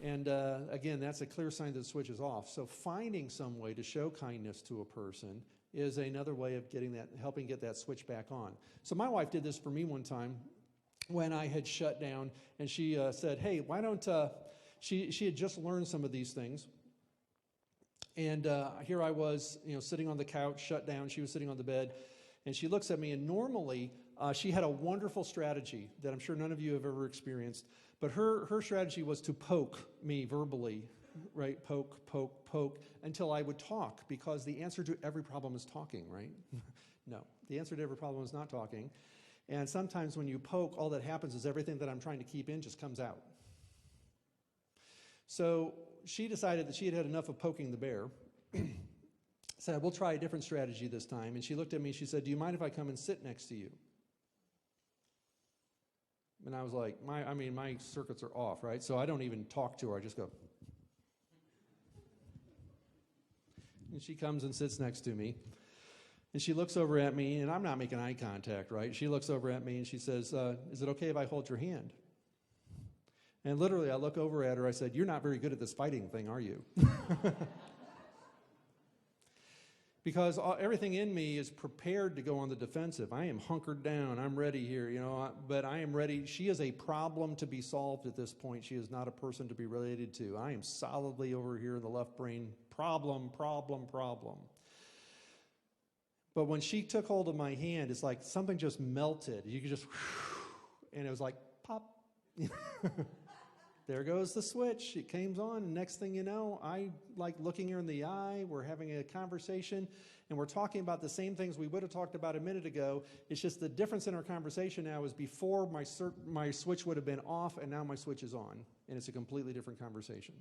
And again, that's a clear sign that the switch is off. So finding some way to show kindness to a person is another way of helping get that switch back on. So my wife did this for me one time when I had shut down, and she said, hey, why don't, she had just learned some of these things. And here I was, sitting on the couch, shut down. She was sitting on the bed, and she looks at me, and normally she had a wonderful strategy that I'm sure none of you have ever experienced, but her strategy was to poke me verbally, right? Poke, poke, poke, until I would talk, because the answer to every problem is talking, right? No, the answer to every problem is not talking. And sometimes when you poke, all that happens is everything that I'm trying to keep in just comes out. So she decided that she had had enough of poking the bear. Said, we'll try a different strategy this time. And she looked at me, she said, do you mind if I come and sit next to you? And I was like, my circuits are off, right? So I don't even talk to her, I just go. And she comes and sits next to me. And she looks over at me, and I'm not making eye contact, right? She looks over at me and she says, is it okay if I hold your hand? And literally, I look over at her, I said, you're not very good at this fighting thing, are you? Because everything in me is prepared to go on the defensive. I am hunkered down, I'm ready here, but I am ready. She is a problem to be solved at this point. She is not a person to be related to. I am solidly over here in the left brain, problem, problem, problem. But when she took hold of my hand, it's like something just melted. You could just, and it was like, pop. There goes the switch. It came on, and next thing you know, I like looking her in the eye. We're having a conversation, and we're talking about the same things we would have talked about a minute ago. It's just the difference in our conversation now is before my switch would have been off, and now my switch is on, and it's a completely different conversation.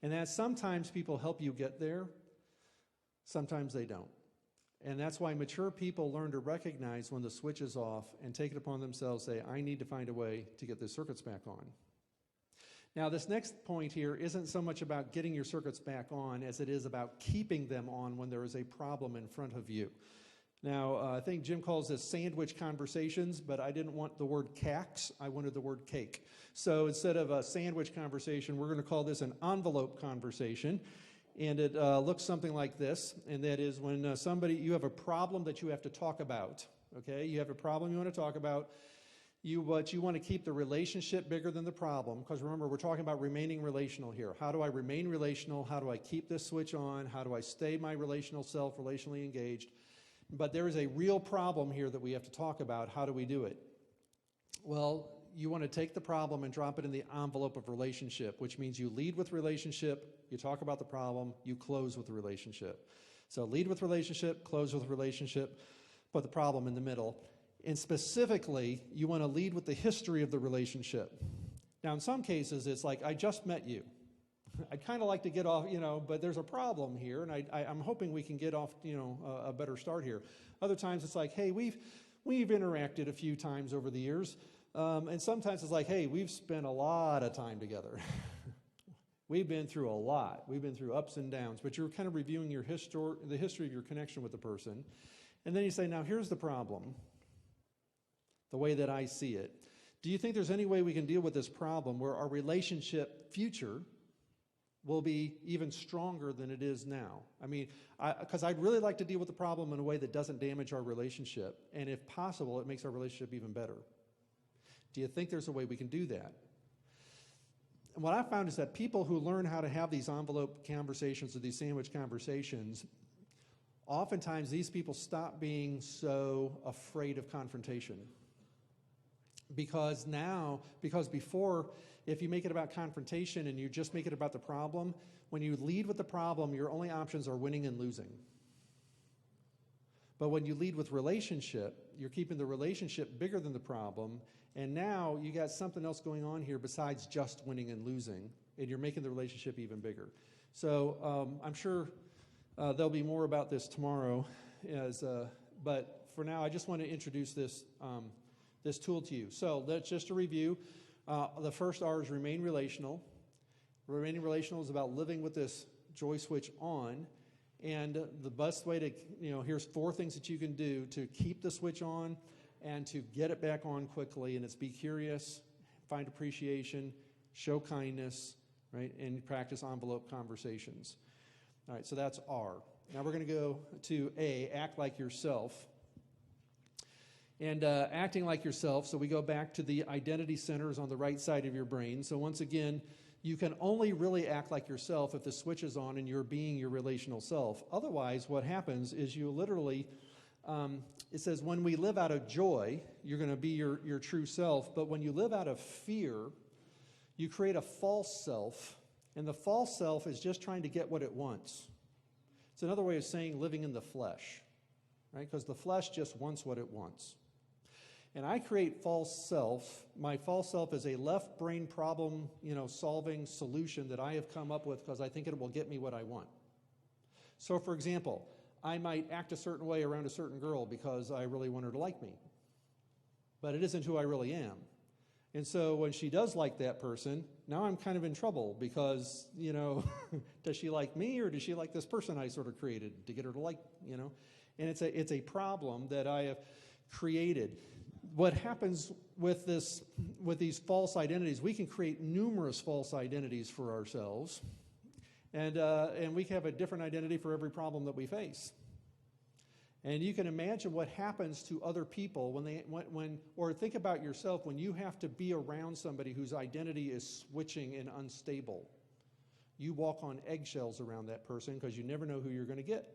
And that sometimes people help you get there. Sometimes they don't. And that's why mature people learn to recognize when the switch is off and take it upon themselves, say, I need to find a way to get the circuits back on. Now, this next point here isn't so much about getting your circuits back on as it is about keeping them on when there is a problem in front of you. Now, I think Jim calls this sandwich conversations, but I didn't want the word cakes. I wanted the word cake. So instead of a sandwich conversation, we're going to call this an envelope conversation. And it looks something like this, and that is when you have a problem that you have to talk about, okay? You have a problem you want to talk about, but you want to keep the relationship bigger than the problem, because remember, we're talking about remaining relational here. How do I remain relational? How do I keep this switch on? How do I stay my relational self relationally engaged? But there is a real problem here that we have to talk about. How do we do it? Well, you want to take the problem and drop it in the envelope of relationship, which means you lead with relationship, you talk about the problem, you close with the relationship. So lead with relationship, close with relationship, put the problem in the middle. And specifically, you want to lead with the history of the relationship. Now, in some cases, it's like, I just met you. I'd kind of like to get off, but there's a problem here, and I'm hoping we can get off, a better start here. Other times, it's like, hey, we've interacted a few times over the years. And sometimes it's like, hey, we've spent a lot of time together. We've been through a lot. We've been through ups and downs, but you're kind of reviewing the history of your connection with the person. And then you say, now here's the problem, the way that I see it. Do you think there's any way we can deal with this problem where our relationship future will be even stronger than it is now? I mean, because I'd really like to deal with the problem in a way that doesn't damage our relationship. And if possible, it makes our relationship even better. Do you think there's a way we can do that? And what I found is that people who learn how to have these envelope conversations or these sandwich conversations, oftentimes these people stop being so afraid of confrontation. Because before, if you make it about confrontation and you just make it about the problem, when you lead with the problem, your only options are winning and losing. But when you lead with relationship, you're keeping the relationship bigger than the problem, and now you got something else going on here besides just winning and losing, and you're making the relationship even bigger. So I'm sure there'll be more about this tomorrow, but for now, I just want to introduce this tool to you. So that's just a review. The first R is remain relational. Remaining relational is about living with this joy switch on. And the best way to, here's 4 things that you can do to keep the switch on and to get it back on quickly. And it's be curious, find appreciation, show kindness, right, and practice envelope conversations. All right, so that's R. Now we're going to go to A, act like yourself. And acting like yourself, so we go back to the identity centers on the right side of your brain. So once again, you can only really act like yourself if the switch is on and you're being your relational self. Otherwise, what happens is you literally, it says when we live out of joy, you're going to be your true self. But when you live out of fear, you create a false self. And the false self is just trying to get what it wants. It's another way of saying living in the flesh, right? Because the flesh just wants what it wants. And I create false self. My false self is a left brain problem, solving solution that I have come up with because I think it will get me what I want. So, for example, I might act a certain way around a certain girl because I really want her to like me. But it isn't who I really am. And so when she does like that person, now I'm kind of in trouble because, does she like me or does she like this person I sort of created to get her to like, And it's a problem that I have created. What happens with these false identities, we can create numerous false identities for ourselves, and we have a different identity for every problem that we face. And you can imagine what happens to other people or think about yourself when you have to be around somebody whose identity is switching and unstable. You walk on eggshells around that person because you never know who you're going to get.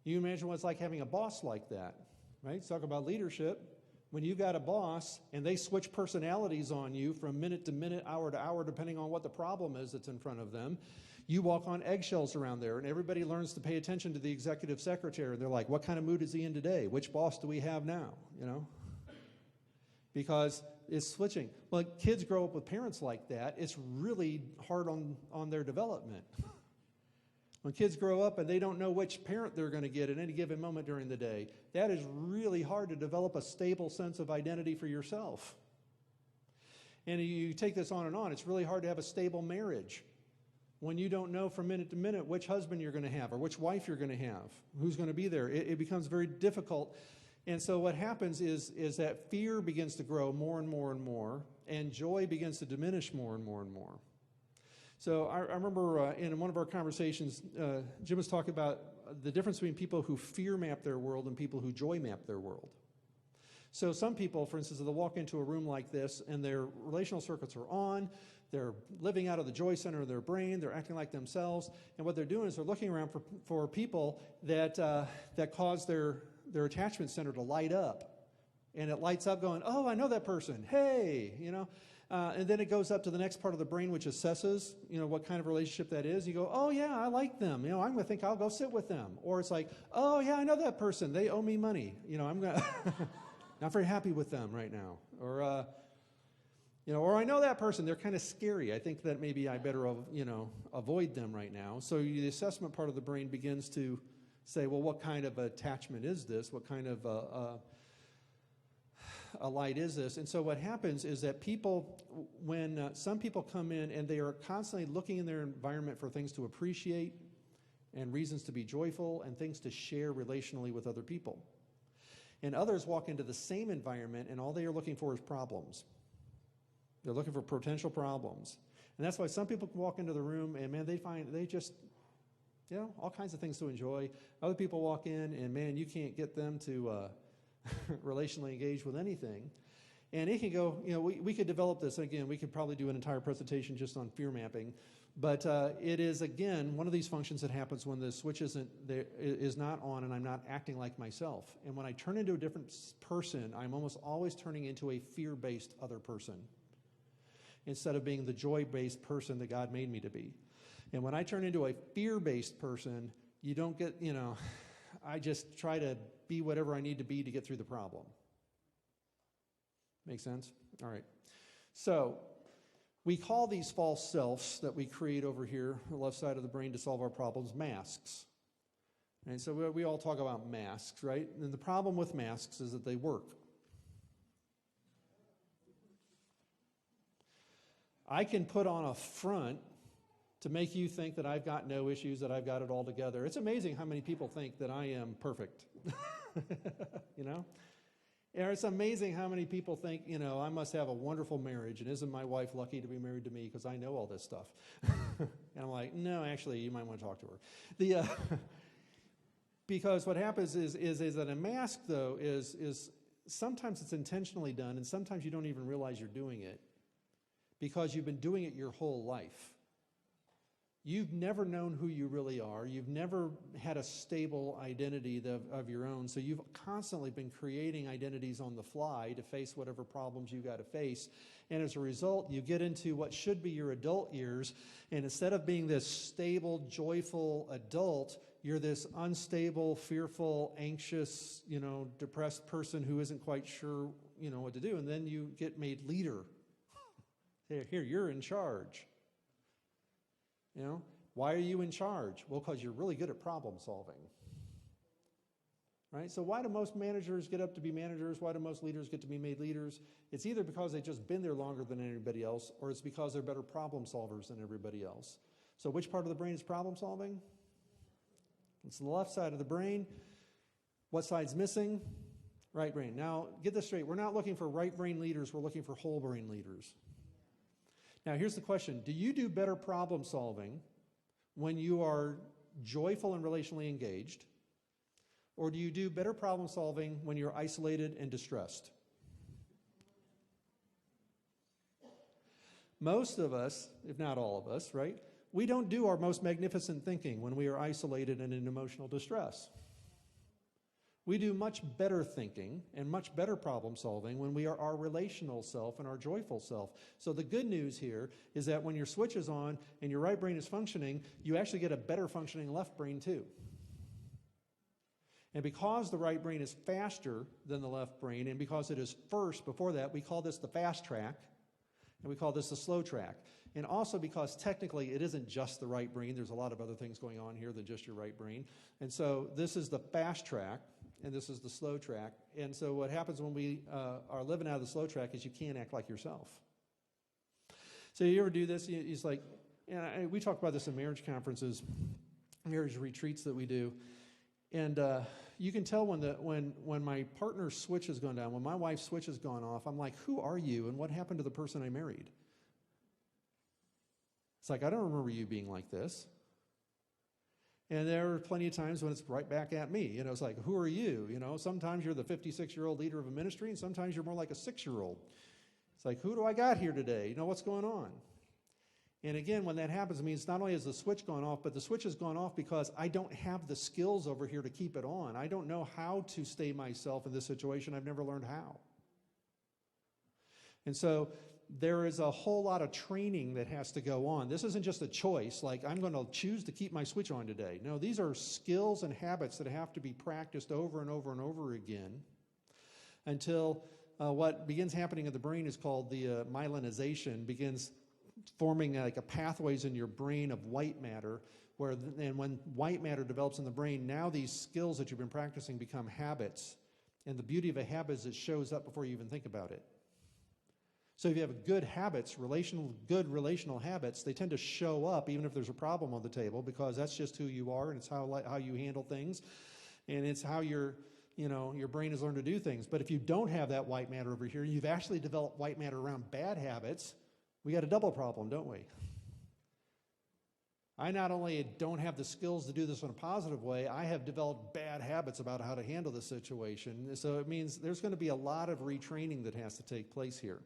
You imagine what it's like having a boss like that. Right? Talk about leadership. When you got a boss and they switch personalities on you from minute to minute, hour to hour, depending on what the problem is that's in front of them, you walk on eggshells around there, and everybody learns to pay attention to the executive secretary. They're like, what kind of mood is he in today? Which boss do we have now? Because it's switching. Well, kids grow up with parents like that. It's really hard on their development. When kids grow up and they don't know which parent they're going to get at any given moment during the day, that is really hard to develop a stable sense of identity for yourself. And you take this on and on, it's really hard to have a stable marriage when you don't know from minute to minute which husband you're going to have or which wife you're going to have, who's going to be there. It becomes very difficult. And so what happens is that fear begins to grow more and more and more, and joy begins to diminish more and more and more. So I remember in one of our conversations, Jim was talking about the difference between people who fear map their world and people who joy map their world. So some people, for instance, they'll walk into a room like this and their relational circuits are on, they're living out of the joy center of their brain, they're acting like themselves, and what they're doing is they're looking around for people that cause their attachment center to light up. And it lights up going, oh, I know that person, hey, and then it goes up to the next part of the brain, which assesses, what kind of relationship that is. You go, oh, yeah, I like them. I'm going to think I'll go sit with them. Or it's like, oh, yeah, I know that person. They owe me money. I'm going to not very happy with them right now. Or, or I know that person. They're kind of scary. I think that maybe I better, avoid them right now. So the assessment part of the brain begins to say, well, what kind of attachment is this? What kind of a light is this? And so what happens is that people, when some people come in and they are constantly looking in their environment for things to appreciate and reasons to be joyful and things to share relationally with other people. And others walk into the same environment and all they are looking for is problems. They're looking for potential problems. And that's why some people can walk into the room and, man, they just, all kinds of things to enjoy. Other people walk in and, man, you can't get them to relationally engaged with anything. And it can go, we could develop this. Again, we could probably do an entire presentation just on fear mapping. But it is, again, one of these functions that happens when the switch is not on and I'm not acting like myself. And when I turn into a different person, I'm almost always turning into a fear-based other person instead of being the joy-based person that God made me to be. And when I turn into a fear-based person, you don't get, I just try to be whatever I need to be to get through the problem. Make sense? All right. So we call these false selves that we create over here, the left side of the brain to solve our problems, masks. And so we all talk about masks, right? And the problem with masks is that they work. I can put on a front to make you think that I've got no issues, that I've got it all together. It's amazing how many people think that I am perfect, And it's amazing how many people think, I must have a wonderful marriage, and isn't my wife lucky to be married to me because I know all this stuff? And I'm like, no, actually, you might want to talk to her. Because what happens is that a mask, though, is sometimes it's intentionally done, and sometimes you don't even realize you're doing it because you've been doing it your whole life. You've never known who you really are. You've never had a stable identity of your own. So you've constantly been creating identities on the fly to face whatever problems you got to face. And as a result, you get into what should be your adult years. And instead of being this stable, joyful adult, you're this unstable, fearful, anxious, depressed person who isn't quite sure, what to do. And then you get made leader. Here, you're in charge. Why are you in charge? Well, because you're really good at problem solving. Right? So why do most managers get up to be managers? Why do most leaders get to be made leaders? It's either because they've just been there longer than anybody else, or it's because they're better problem solvers than everybody else. So which part of the brain is problem solving? It's the left side of the brain. What side's missing? Right brain. Now, get this straight. We're not looking for right brain leaders. We're looking for whole brain leaders. Now, here's the question. Do you do better problem solving when you are joyful and relationally engaged? Or do you do better problem solving when you're isolated and distressed? Most of us, if not all of us, right, we don't do our most magnificent thinking when we are isolated and in emotional distress. We do much better thinking and much better problem solving when we are our relational self and our joyful self. So the good news here is that when your switch is on and your right brain is functioning, you actually get a better functioning left brain too. And because the right brain is faster than the left brain, and because it is first before that, we call this the fast track, and we call this the slow track. And also because technically it isn't just the right brain. There's a lot of other things going on here than just your right brain. And so this is the fast track, and this is the slow track. And so what happens when we are living out of the slow track is you can't act like yourself. So you ever do this? It's like, we talk about this in marriage conferences, marriage retreats that we do. And you can tell when my partner's switch has gone down, when my wife's switch has gone off, I'm like, who are you and what happened to the person I married? It's like, I don't remember you being like this. And there are plenty of times when it's right back at me. It's like, who are you? Sometimes you're the 56-year-old leader of a ministry, and sometimes you're more like a 6-year-old. It's like, who do I got here today? What's going on? And again, when that happens, it means not only has the switch gone off, but the switch has gone off because I don't have the skills over here to keep it on. I don't know how to stay myself in this situation. I've never learned how. And so there is a whole lot of training that has to go on. This isn't just a choice, like I'm going to choose to keep my switch on today. No, these are skills and habits that have to be practiced over and over and over again until what begins happening in the brain is called the myelinization, begins forming like a pathways in your brain of white matter, and when white matter develops in the brain, now these skills that you've been practicing become habits. And the beauty of a habit is it shows up before you even think about it. So if you have good habits, good relational habits, they tend to show up even if there's a problem on the table, because that's just who you are, and it's how you handle things, and it's how your brain has learned to do things. But if you don't have that white matter over here, you've actually developed white matter around bad habits, we got a double problem, don't we? I not only don't have the skills to do this in a positive way, I have developed bad habits about how to handle the situation. So it means there's going to be a lot of retraining that has to take place here.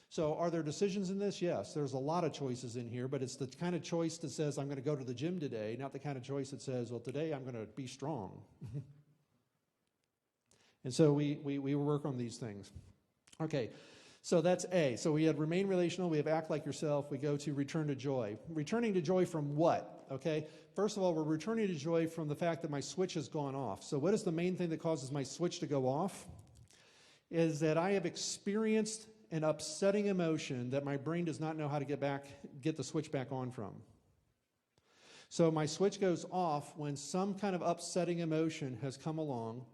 So are there decisions in this? Yes, there's a lot of choices in here, but it's the kind of choice that says I'm going to go to the gym today, not the kind of choice that says, well, today I'm going to be strong. And so we work on these things. Okay, so that's A. So we had remain relational, we have act like yourself, we go to return to joy. Returning to joy from what? Okay, first of all, we're returning to joy from the fact that my switch has gone off. So what is the main thing that causes my switch to go off? Is that I have experienced an upsetting emotion that my brain does not know how to get the switch back on from. So my switch goes off when some kind of upsetting emotion has come along,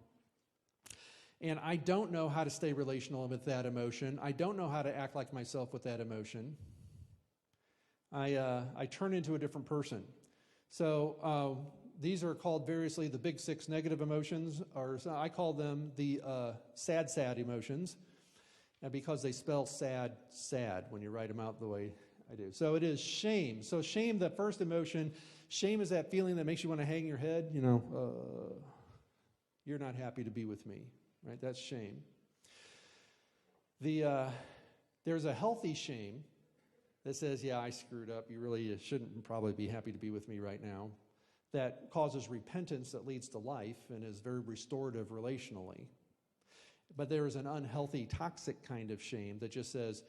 and I don't know how to stay relational with that emotion. I don't know how to act like myself with that emotion. I turn into a different person. So These are called variously the big six negative emotions, or I call them the sad emotions, and because they spell sad when you write them out the way I do. So it is shame. So shame, the first emotion, shame is that feeling that makes you want to hang your head, you're not happy to be with me, right? That's shame. There's a healthy shame that says, yeah, I screwed up. You really shouldn't probably be happy to be with me right now. That causes repentance that leads to life and is very restorative relationally. But there is an unhealthy, toxic kind of shame that just says,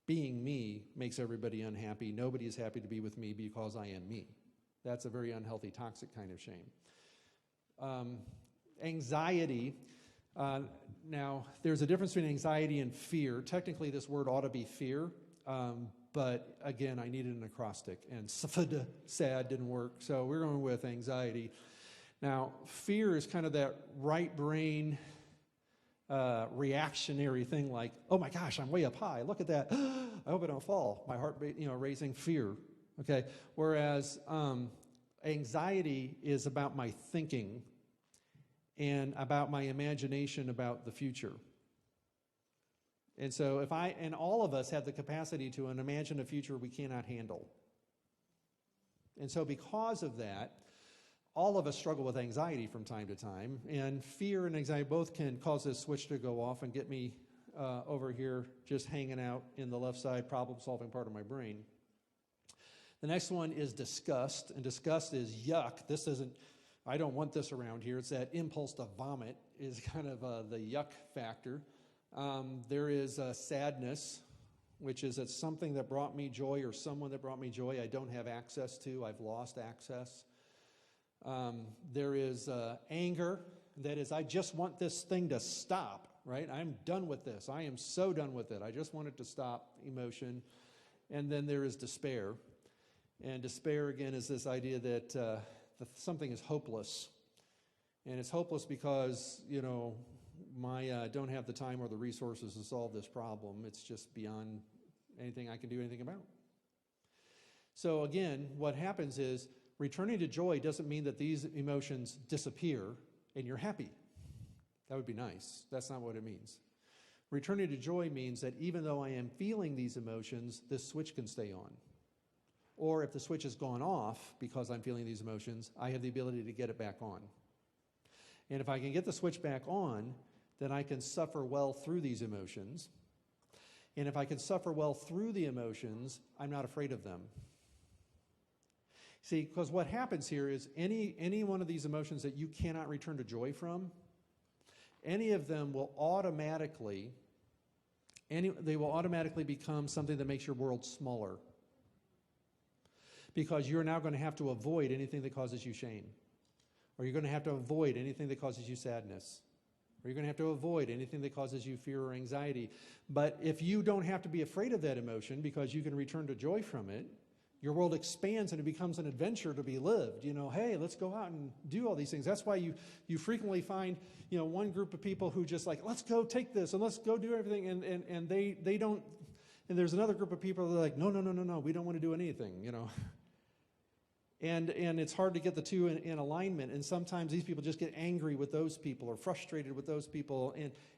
being me makes everybody unhappy. Nobody is happy to be with me because I am me. That's a very unhealthy, toxic kind of shame. Anxiety. Now, there's a difference between anxiety and fear. Technically, this word ought to be fear. But again, I needed an acrostic, and sad didn't work, so we're going with anxiety. Now, fear is kind of that right brain reactionary thing, like, oh my gosh, I'm way up high. Look at that. I hope I don't fall. My heart, raising fear. Okay. Whereas anxiety is about my thinking and about my imagination about the future. And so and all of us have the capacity to imagine a future we cannot handle. And so because of that, all of us struggle with anxiety from time to time, and fear and anxiety both can cause this switch to go off and get me over here just hanging out in the left side problem-solving part of my brain. The next one is disgust, and disgust is yuck. I don't want this around here. It's that impulse to vomit is kind of the yuck factor. There is sadness, which is it's something that brought me joy or someone that brought me joy I don't have access to. I've lost access. There is anger. That is, I just want this thing to stop, right? I'm done with this. I am so done with it. I just want it to stop emotion. And then there is despair. And despair, again, is this idea that something is hopeless. And it's hopeless because, I don't have the time or the resources to solve this problem. It's just beyond anything I can do anything about. So again, what happens is returning to joy doesn't mean that these emotions disappear and you're happy. That would be nice. That's not what it means. Returning to joy means that even though I am feeling these emotions, this switch can stay on. Or if the switch has gone off because I'm feeling these emotions, I have the ability to get it back on. And if I can get the switch back on, then I can suffer well through these emotions. And if I can suffer well through the emotions, I'm not afraid of them. See, because what happens here is any one of these emotions that you cannot return to joy from, any of them will automatically become something that makes your world smaller. Because you're now going to have to avoid anything that causes you shame. Or you're going to have to avoid anything that causes you sadness. Or you're going to have to avoid anything that causes you fear or anxiety. But if you don't have to be afraid of that emotion because you can return to joy from it, your world expands and it becomes an adventure to be lived. Hey, let's go out and do all these things. That's why you frequently find, one group of people who just like, let's go take this and let's go do everything. And they don't, and there's another group of people that are like, no, we don't want to do anything, And it's hard to get the two in alignment. And sometimes these people just get angry with those people or frustrated with those people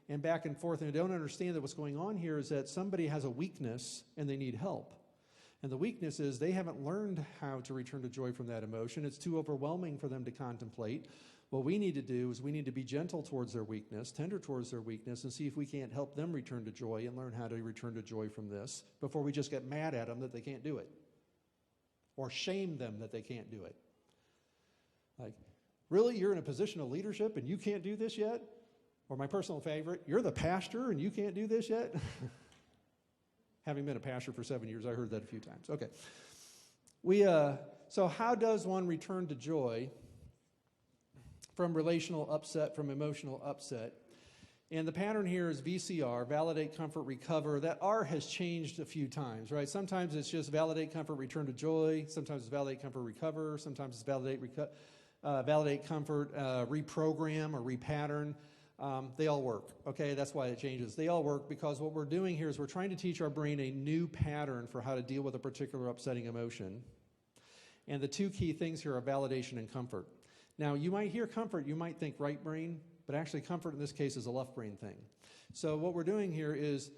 and back and forth. And they don't understand that what's going on here is that somebody has a weakness and they need help. And the weakness is they haven't learned how to return to joy from that emotion. It's too overwhelming for them to contemplate. What we need to do is we need to be gentle towards their weakness, tender towards their weakness, and see if we can't help them return to joy and learn how to return to joy from this before we just get mad at them that they can't do it. Or shame them that they can't do it. Like, really, you're in a position of leadership and you can't do this yet? Or my personal favorite, you're the pastor and you can't do this yet? Having been a pastor for 7 years, I heard that a few times. Okay. So how does one return to joy from relational upset, from emotional upset? And the pattern here is VCR, validate, comfort, recover. That R has changed a few times, right? Sometimes it's just validate, comfort, return to joy. Sometimes it's validate, comfort, recover. Sometimes it's validate, comfort, reprogram or repattern. They all work, okay? That's why it changes. They all work because what we're doing here is we're trying to teach our brain a new pattern for how to deal with a particular upsetting emotion. And the two key things here are validation and comfort. Now, you might hear comfort, you might think right brain, but actually comfort in this case is a left brain thing. So what we're doing here is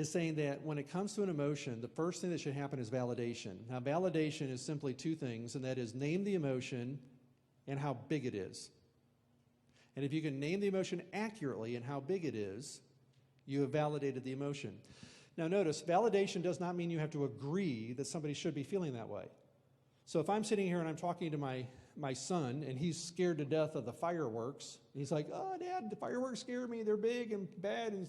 saying that when it comes to an emotion, the first thing that should happen is validation. Now, validation is simply two things, and that is name the emotion and how big it is. And if you can name the emotion accurately and how big it is, you have validated the emotion. Now, notice, validation does not mean you have to agree that somebody should be feeling that way. So if I'm sitting here and I'm talking to my son, and he's scared to death of the fireworks, and he's like, oh, Dad, the fireworks scare me. They're big and bad and,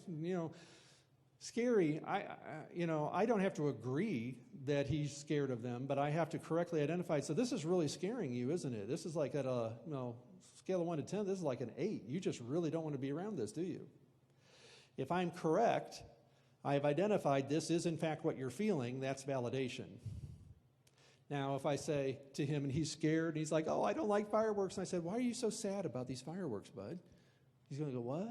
scary. I don't have to agree that he's scared of them, but I have to correctly identify. So this is really scaring you, isn't it? This is like at a scale of 1 to 10, this is like an 8. You just really don't want to be around this, do you? If I'm correct, I've identified this is in fact what you're feeling, that's validation. Now, if I say to him, and he's scared, and he's like, oh, I don't like fireworks, and I said, why are you so sad about these fireworks, bud? He's going to go, what?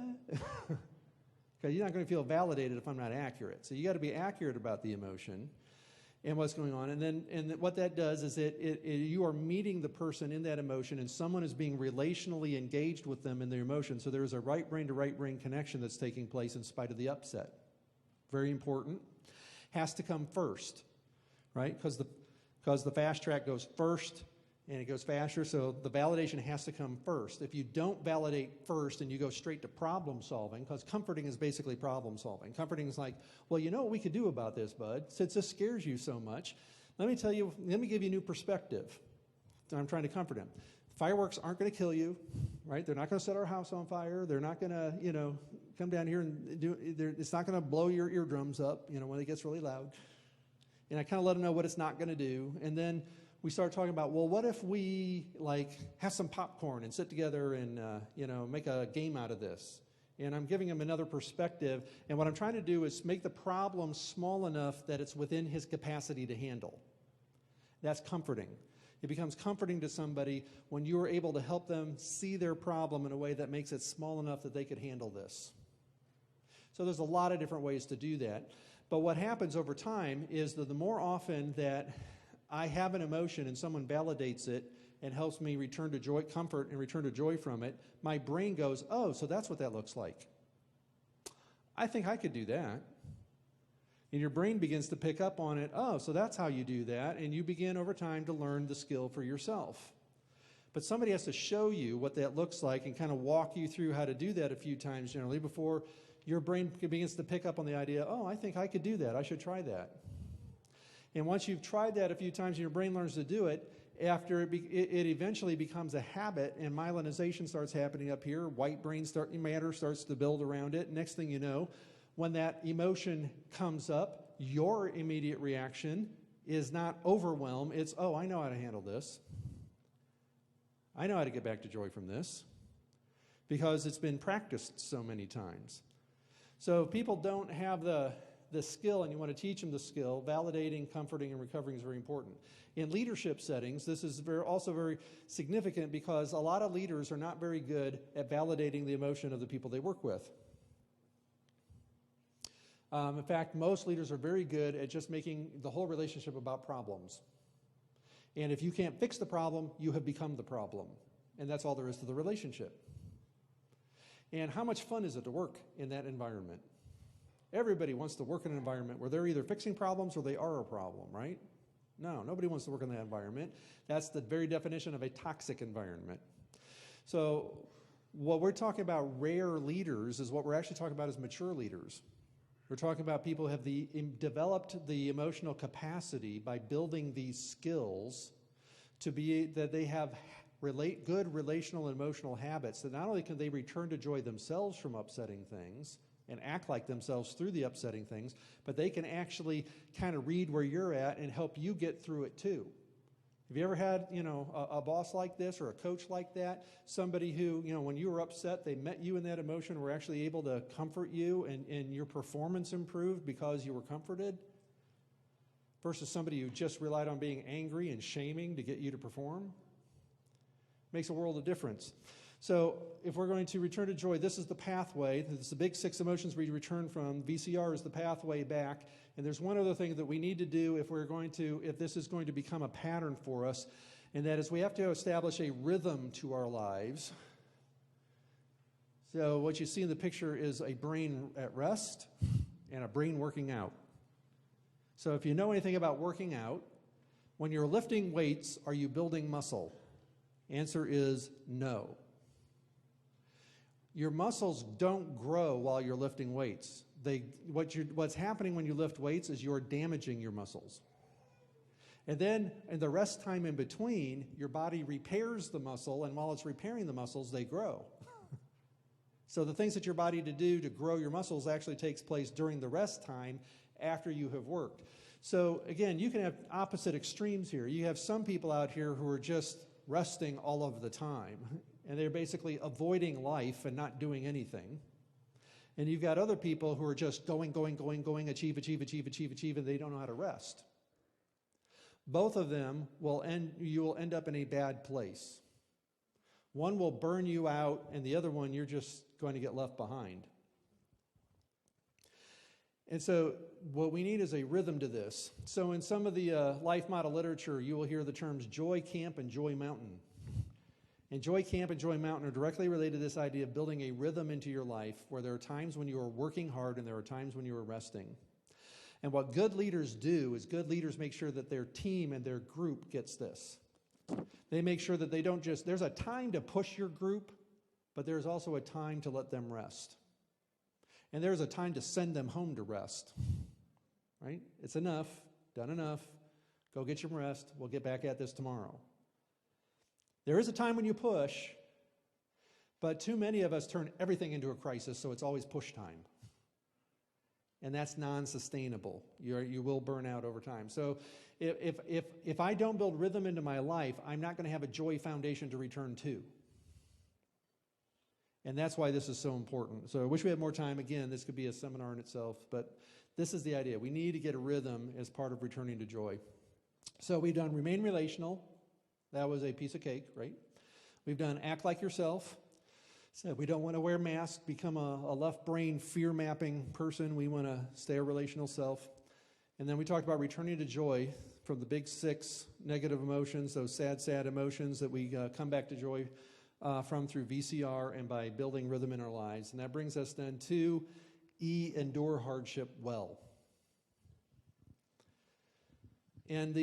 Because you're not going to feel validated if I'm not accurate. So you got to be accurate about the emotion and what's going on. And what that does is you are meeting the person in that emotion, and someone is being relationally engaged with them in their emotion. So there is a right brain to right brain connection that's taking place in spite of the upset. Very important. Has to come first, right? Because the fast track goes first, and it goes faster, so the validation has to come first. If you don't validate first and you go straight to problem solving, because comforting is basically problem solving. Comforting is like, well, you know what we could do about this, bud? Since this scares you so much, let me give you a new perspective. I'm trying to comfort him. Fireworks aren't going to kill you, right? They're not going to set our house on fire. They're not going to, come down here and it's not going to blow your eardrums up, when it gets really loud. And I kind of let him know what it's not going to do. And then we start talking about, well, what if we have some popcorn and sit together and make a game out of this? And I'm giving him another perspective. And what I'm trying to do is make the problem small enough that it's within his capacity to handle. That's comforting. It becomes comforting to somebody when you are able to help them see their problem in a way that makes it small enough that they could handle this. So there's a lot of different ways to do that. But what happens over time is that the more often that I have an emotion and someone validates it and helps me return to joy, comfort, and return to joy from it, my brain goes, oh, so that's what that looks like. I think I could do that. And your brain begins to pick up on it, oh, so that's how you do that, and you begin over time to learn the skill for yourself. But somebody has to show you what that looks like and kind of walk you through how to do that a few times generally before your brain begins to pick up on the idea, oh, I think I could do that. I should try that. And once you've tried that a few times and your brain learns to do it, after it eventually becomes a habit and myelinization starts happening up here, white brain matter starts to build around it. Next thing you know, when that emotion comes up, your immediate reaction is not overwhelm. It's, oh, I know how to handle this. I know how to get back to joy from this because it's been practiced so many times. So if people don't have the skill and you want to teach them the skill, validating, comforting, and recovering is very important. In leadership settings, this is also very significant because a lot of leaders are not very good at validating the emotion of the people they work with. In fact, most leaders are very good at just making the whole relationship about problems. And if you can't fix the problem, you have become the problem. And that's all there is to the relationship. And how much fun is it to work in that environment? Everybody wants to work in an environment where they're either fixing problems or they are a problem, right? No, nobody wants to work in that environment. That's the very definition of a toxic environment. So what we're talking about rare leaders is what we're actually talking about as mature leaders. We're talking about people who have developed the emotional capacity by building these skills to be that they have good relational and emotional habits that not only can they return to joy themselves from upsetting things and act like themselves through the upsetting things, but they can actually kind of read where you're at and help you get through it too. Have you ever had, a boss like this or a coach like that? Somebody who, when you were upset, they met you in that emotion, were actually able to comfort you and your performance improved because you were comforted? Versus somebody who just relied on being angry and shaming to get you to perform? Makes a world of difference. So if we're going to return to joy, this is the pathway. This is the big 6 emotions we return from. VCR is the pathway back. And there's one other thing that we need to do if this is going to become a pattern for us, and that is we have to establish a rhythm to our lives. So what you see in the picture is a brain at rest and a brain working out. So if you know anything about working out, when you're lifting weights, are you building muscle? Answer is no. Your muscles don't grow while you're lifting weights. What's happening when you lift weights is you're damaging your muscles. And then in the rest time in between, your body repairs the muscle, and while it's repairing the muscles, they grow. So the things that your body to do to grow your muscles actually takes place during the rest time after you have worked. So again, you can have opposite extremes here. You have some people out here who are just resting all of the time, and they're basically avoiding life and not doing anything. And you've got other people who are just going, achieve, and they don't know how to rest. Both of them you will end up in a bad place. One will burn you out, and the other one, you're just going to get left behind. And so what we need is a rhythm to this. So in some of the life model literature, you will hear the terms Joy Camp and Joy Mountain. And Joy Camp and Joy Mountain are directly related to this idea of building a rhythm into your life where there are times when you are working hard and there are times when you are resting. And what good leaders do is good leaders make sure that their team and their group gets this. They make sure that they don't there's a time to push your group, but there's also a time to let them rest. And there's a time to send them home to rest, right? It's enough, done enough, go get your rest, we'll get back at this tomorrow. There is a time when you push, but too many of us turn everything into a crisis, so it's always push time. And that's non-sustainable. You will burn out over time. So if I don't build rhythm into my life, I'm not going to have a joy foundation to return to. And that's why this is so important. So I wish we had more time. Again, this could be a seminar in itself, but this is the idea. We need to get a rhythm as part of returning to joy. So we've done remain relational. That was a piece of cake, right? We've done act like yourself. So we don't want to wear masks, become a left brain fear mapping person. We want to stay a relational self. And then we talked about returning to joy from the big 6 negative emotions, those sad emotions that we come back to joy from through VCR and by building rhythm in our lives. And that brings us then to endure hardship well. And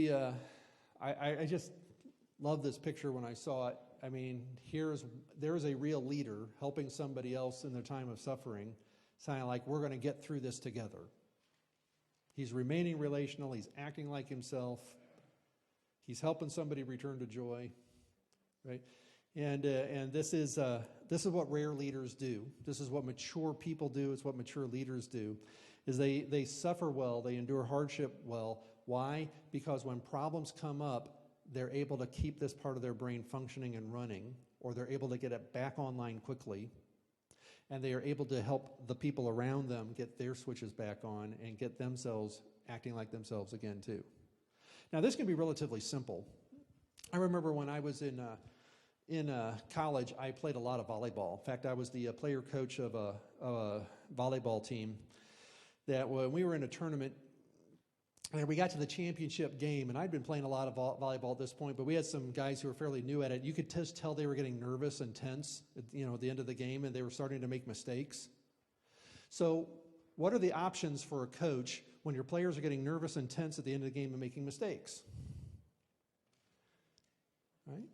I just love this picture when I saw it. I mean, there is a real leader helping somebody else in their time of suffering, saying like, we're going to get through this together. He's remaining relational. He's acting like himself. He's helping somebody return to joy, right? And this is what rare leaders do. This is what mature people do. It's what mature leaders do, is they suffer well. They endure hardship well. Why? Because when problems come up, they're able to keep this part of their brain functioning and running, or they're able to get it back online quickly, and they are able to help the people around them get their switches back on and get themselves acting like themselves again too. Now this can be relatively simple. I remember when I was in college, I played a lot of volleyball. In fact, I was the player coach of a volleyball team that when we were in a tournament, and we got to the championship game, and I'd been playing a lot of volleyball at this point, but we had some guys who were fairly new at it. You could just tell they were getting nervous and tense, at the end of the game, and they were starting to make mistakes. So what are the options for a coach when your players are getting nervous and tense at the end of the game and making mistakes? Right?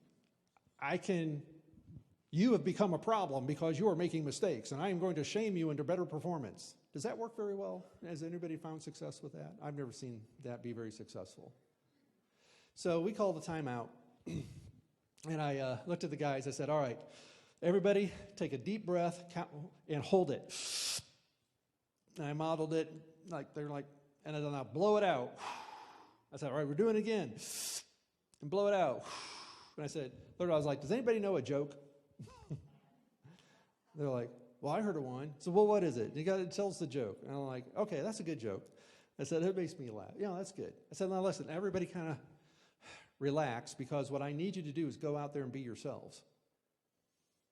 You have become a problem because you are making mistakes, and I am going to shame you into better performance. Does that work very well? Has anybody found success with that? I've never seen that be very successful. So we called the timeout, and I looked at the guys. I said, all right, everybody take a deep breath and hold it. And I modeled it and then I'll blow it out. I said, all right, we're doing it again. And blow it out. And I was like, does anybody know a joke? They're like, well, I heard of one. So, well, what is it? You got to tell us the joke. And I'm like, okay, that's a good joke. I said, it makes me laugh. That's good. I said, now listen, everybody kind of relax, because what I need you to do is go out there and be yourselves.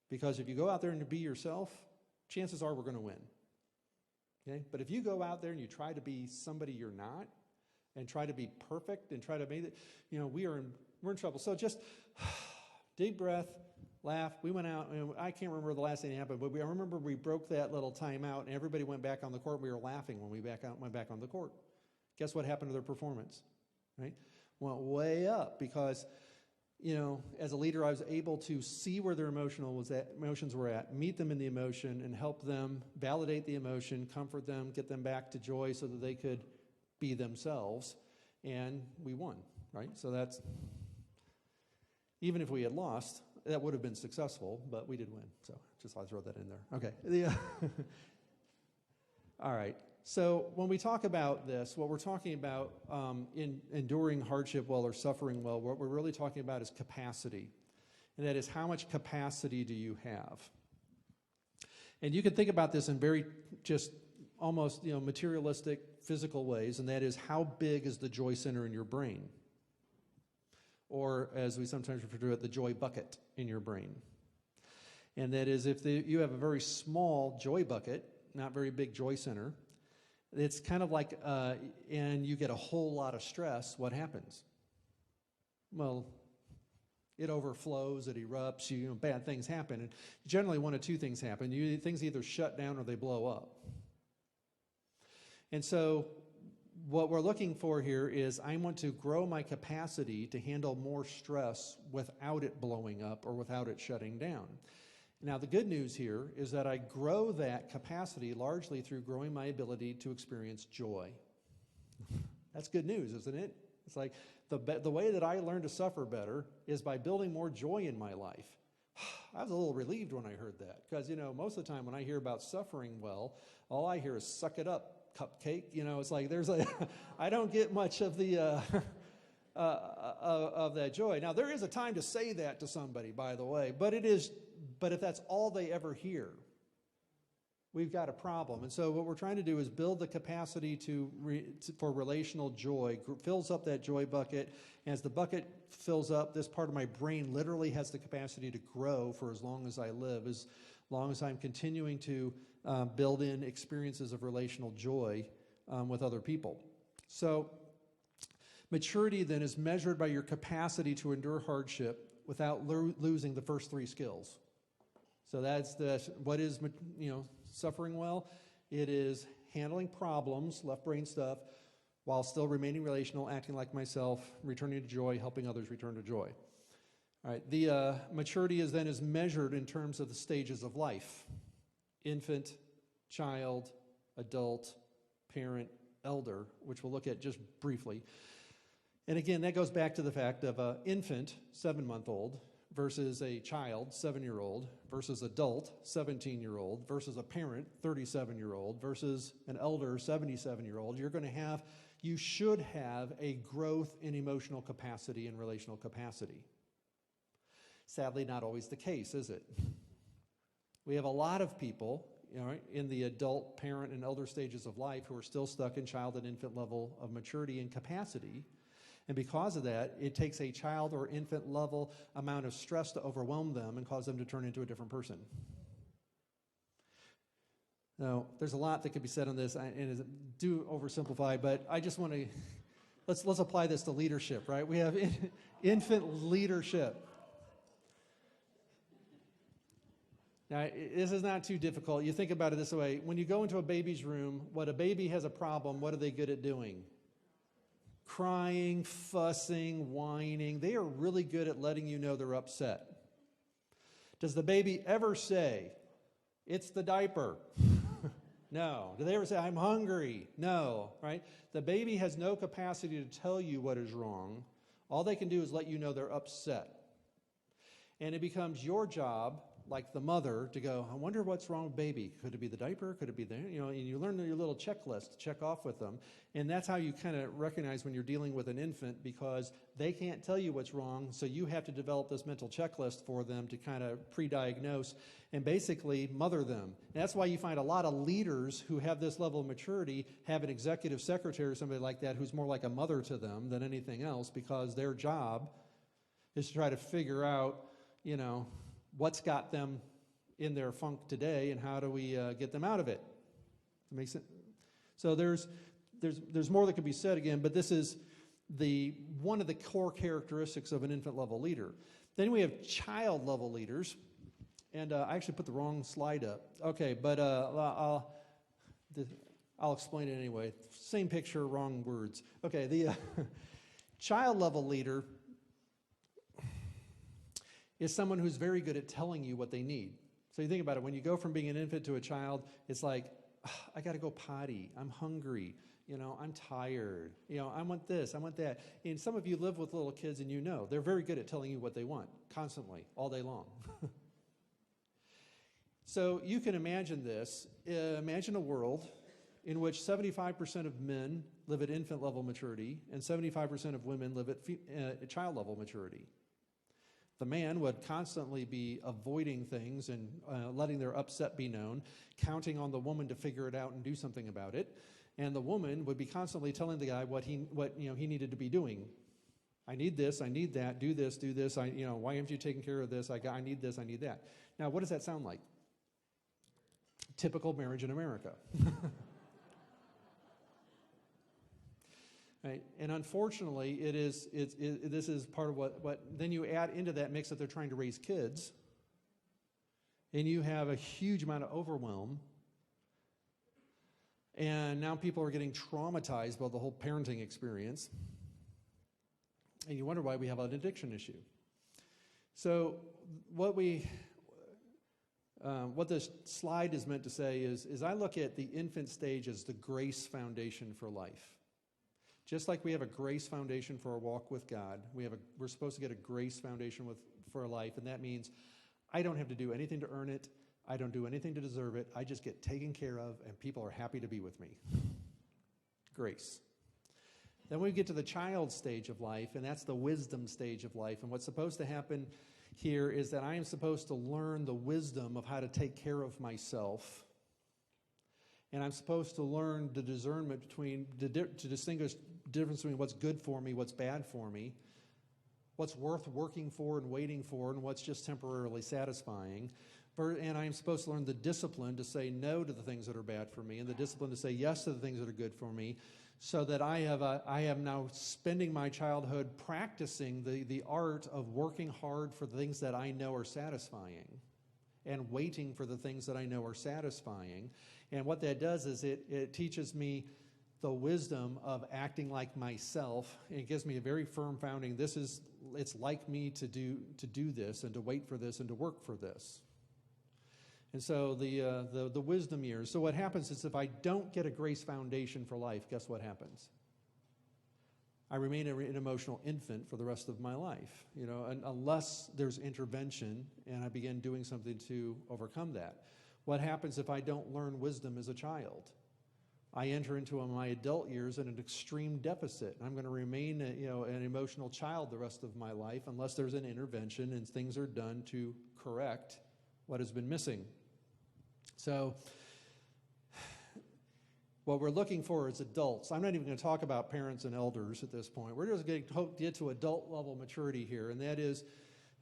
Because if you go out there and be yourself, chances are we're going to win. Okay? But if you go out there and you try to be somebody you're not, and try to be perfect and try to make it, we're in trouble. So just deep breath, laugh. We went out, and I can't remember the last thing that happened, but I remember we broke that little time out, and everybody went back on the court. We were laughing when we went back on the court. Guess what happened to their performance? Right? Went way up because, as a leader, I was able to see where their emotions were at, meet them in the emotion, and help them validate the emotion, comfort them, get them back to joy so that they could be themselves, and we won, right? So that's, even if we had lost, that would have been successful, but we did win. So just thought I'd throw that in there. Okay. All right. So when we talk about this, what we're talking about in enduring hardship well or suffering well, what we're really talking about is capacity. And that is, how much capacity do you have? And you can think about this in very just almost materialistic, physical ways, and that is, how big is the joy center in your brain? Or, as we sometimes refer to it, the joy bucket in your brain. And that is, if you have a very small joy bucket, not very big joy center, it's kind of like, and you get a whole lot of stress, what happens? Well, it overflows, it erupts, bad things happen. And generally, one of two things happen. Things either shut down or they blow up. And so what we're looking for here is, I want to grow my capacity to handle more stress without it blowing up or without it shutting down. Now, the good news here is that I grow that capacity largely through growing my ability to experience joy. That's good news, isn't it? It's like the way that I learn to suffer better is by building more joy in my life. I was a little relieved when I heard that, because, most of the time when I hear about suffering well, all I hear is suck it up, cupcake. It's like I don't get much of the of that joy. Now, there is a time to say that to somebody, by the way, but if that's all they ever hear, we've got a problem. And so what we're trying to do is build the capacity for relational joy, fills up that joy bucket. As the bucket fills up, this part of my brain literally has the capacity to grow for as long as I live, as long as I'm continuing to build in experiences of relational joy with other people. So maturity then is measured by your capacity to endure hardship without losing the first three skills. So that's what is suffering well? It is handling problems, left brain stuff, while still remaining relational, acting like myself, returning to joy, helping others return to joy. All right, the maturity is measured in terms of the stages of life: infant, child, adult, parent, elder, which we'll look at just briefly. And again, that goes back to the fact of an infant, 7-month-old, versus a child, 7-year-old, versus adult, 17-year-old, versus a parent, 37-year-old, versus an elder, 77-year-old. You should have a growth in emotional capacity and relational capacity. Sadly, not always the case, is it? We have a lot of people, in the adult, parent, and elder stages of life who are still stuck in child and infant level of maturity and capacity. And because of that, it takes a child or infant level amount of stress to overwhelm them and cause them to turn into a different person. Now, there's a lot that could be said on this, and do oversimplify, but I just want to, let's apply this to leadership, right? We have infant leadership. Now, this is not too difficult. You think about it this way. When you go into a baby's room, when a baby has a problem, what are they good at doing? Crying, fussing, whining. They are really good at letting you know they're upset. Does the baby ever say, "It's the diaper"? No. Do they ever say, "I'm hungry"? No, right? The baby has no capacity to tell you what is wrong. All they can do is let you know they're upset. And it becomes your job, like the mother, to go, "I wonder what's wrong with baby. Could it be the diaper? Could it be and you learn your little checklist to check off with them. And that's how you kind of recognize when you're dealing with an infant, because they can't tell you what's wrong, so you have to develop this mental checklist for them to kind of pre-diagnose and basically mother them. And that's why you find a lot of leaders who have this level of maturity have an executive secretary or somebody like that who's more like a mother to them than anything else, because their job is to try to figure out, what's got them in their funk today, and how do we get them out of it? That makes sense? So there's more that could be said again, but this is one of the core characteristics of an infant-level leader. Then we have child-level leaders, and I actually put the wrong slide up. Okay, but I'll explain it anyway. Same picture, wrong words. Okay, the child-level leader is someone who's very good at telling you what they need. So you think about it, when you go from being an infant to a child, it's like, I got to go potty, I'm hungry, I'm tired, I want this, I want that. And some of you live with little kids and they're very good at telling you what they want, constantly, all day long. So you can imagine this. Imagine a world in which 75% of men live at infant level maturity and 75% of women live at child level maturity. The man would constantly be avoiding things and letting their upset be known, counting on the woman to figure it out and do something about it. And the woman would be constantly telling the guy what he needed to be doing. I need this, I need that, do this, why haven't you taken care of this? I need this, I need that. Now, what does that sound like? Typical marriage in America. Right? And unfortunately, this is part of what then you add into that mix that they're trying to raise kids, and you have a huge amount of overwhelm, and now people are getting traumatized by the whole parenting experience, and you wonder why we have an addiction issue. So what this slide is meant to say is I look at the infant stage as the grace foundation for life. Just like we have a grace foundation for our walk with God, we're supposed to get a grace foundation for our life, and that means I don't have to do anything to earn it. I don't do anything to deserve it. I just get taken care of, and people are happy to be with me. Grace. Then we get to the child stage of life, and that's the wisdom stage of life. And what's supposed to happen here is that I am supposed to learn the wisdom of how to take care of myself. And I'm supposed to learn the discernment to distinguish the difference between what's good for me, what's bad for me, what's worth working for and waiting for, and what's just temporarily satisfying. And I'm supposed to learn the discipline to say no to the things that are bad for me, and the discipline to say yes to the things that are good for me, so that I am now spending my childhood practicing the art of working hard for the things that I know are satisfying, and waiting for the things that I know are satisfying. And what that does is it teaches me the wisdom of acting like myself. It gives me a very firm founding. It's like me to do this, and to wait for this, and to work for this. And so the wisdom years. So what happens is if I don't get a grace foundation for life, guess what happens? I remain an emotional infant for the rest of my life, unless there's intervention and I begin doing something to overcome that. What happens if I don't learn wisdom as a child? I enter into my adult years in an extreme deficit. I'm going to remain an emotional child the rest of my life unless there's an intervention and things are done to correct what has been missing. So what we're looking for is adults. I'm not even going to talk about parents and elders at this point. We're just going to get to adult level maturity here, and that is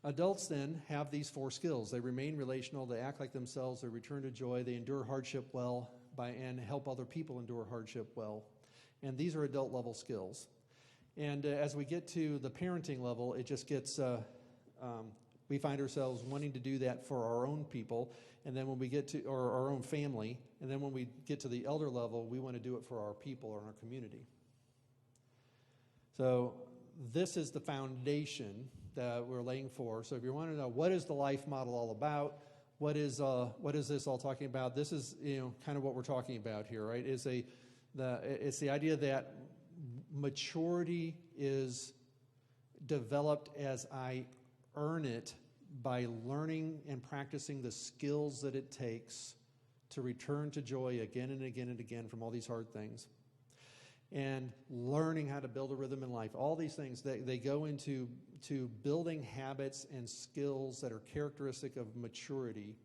adults then have these 4 skills. They remain relational, they act like themselves, they return to joy, they endure hardship well, and help other people endure hardship well. And these are adult level skills. And as we get to the parenting level, it just gets, we find ourselves wanting to do that for our own people, and then when we get to, or our own family, and then when we get to the elder level, we want to do it for our people or our community. So this is the foundation that we're laying for. So if you want to know what is the life model all about, what is this all talking about? This is kind of what we're talking about here, right? It's the idea that maturity is developed as I earn it by learning and practicing the skills that it takes to return to joy again and again and again from all these hard things. And learning how to build a rhythm in life. All these things, they go into building habits and skills that are characteristic of maturity,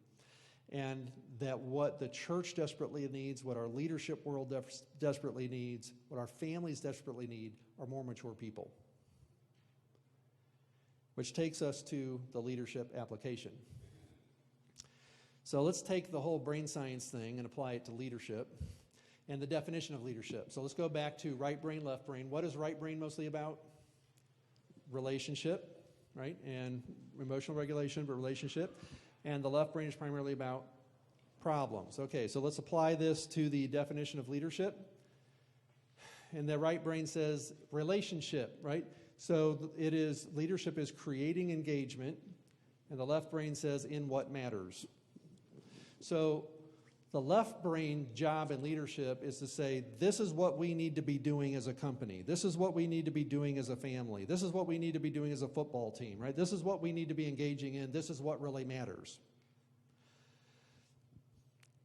and that what the church desperately needs, what our leadership world desperately needs, what our families desperately need are more mature people. Which takes us to the leadership application. So let's take the whole brain science thing and apply it to leadership and the definition of leadership. So let's go back to right brain, left brain. What is right brain mostly about? Relationship, right? And emotional regulation, but relationship. And the left brain is primarily about problems. Okay, so let's apply this to the definition of leadership. And the right brain says relationship, right? So it is, leadership is creating engagement, and the left brain says in what matters. So the left brain job in leadership is to say, this is what we need to be doing as a company. This is what we need to be doing as a family. This is what we need to be doing as a football team, right? This is what we need to be engaging in. This is what really matters.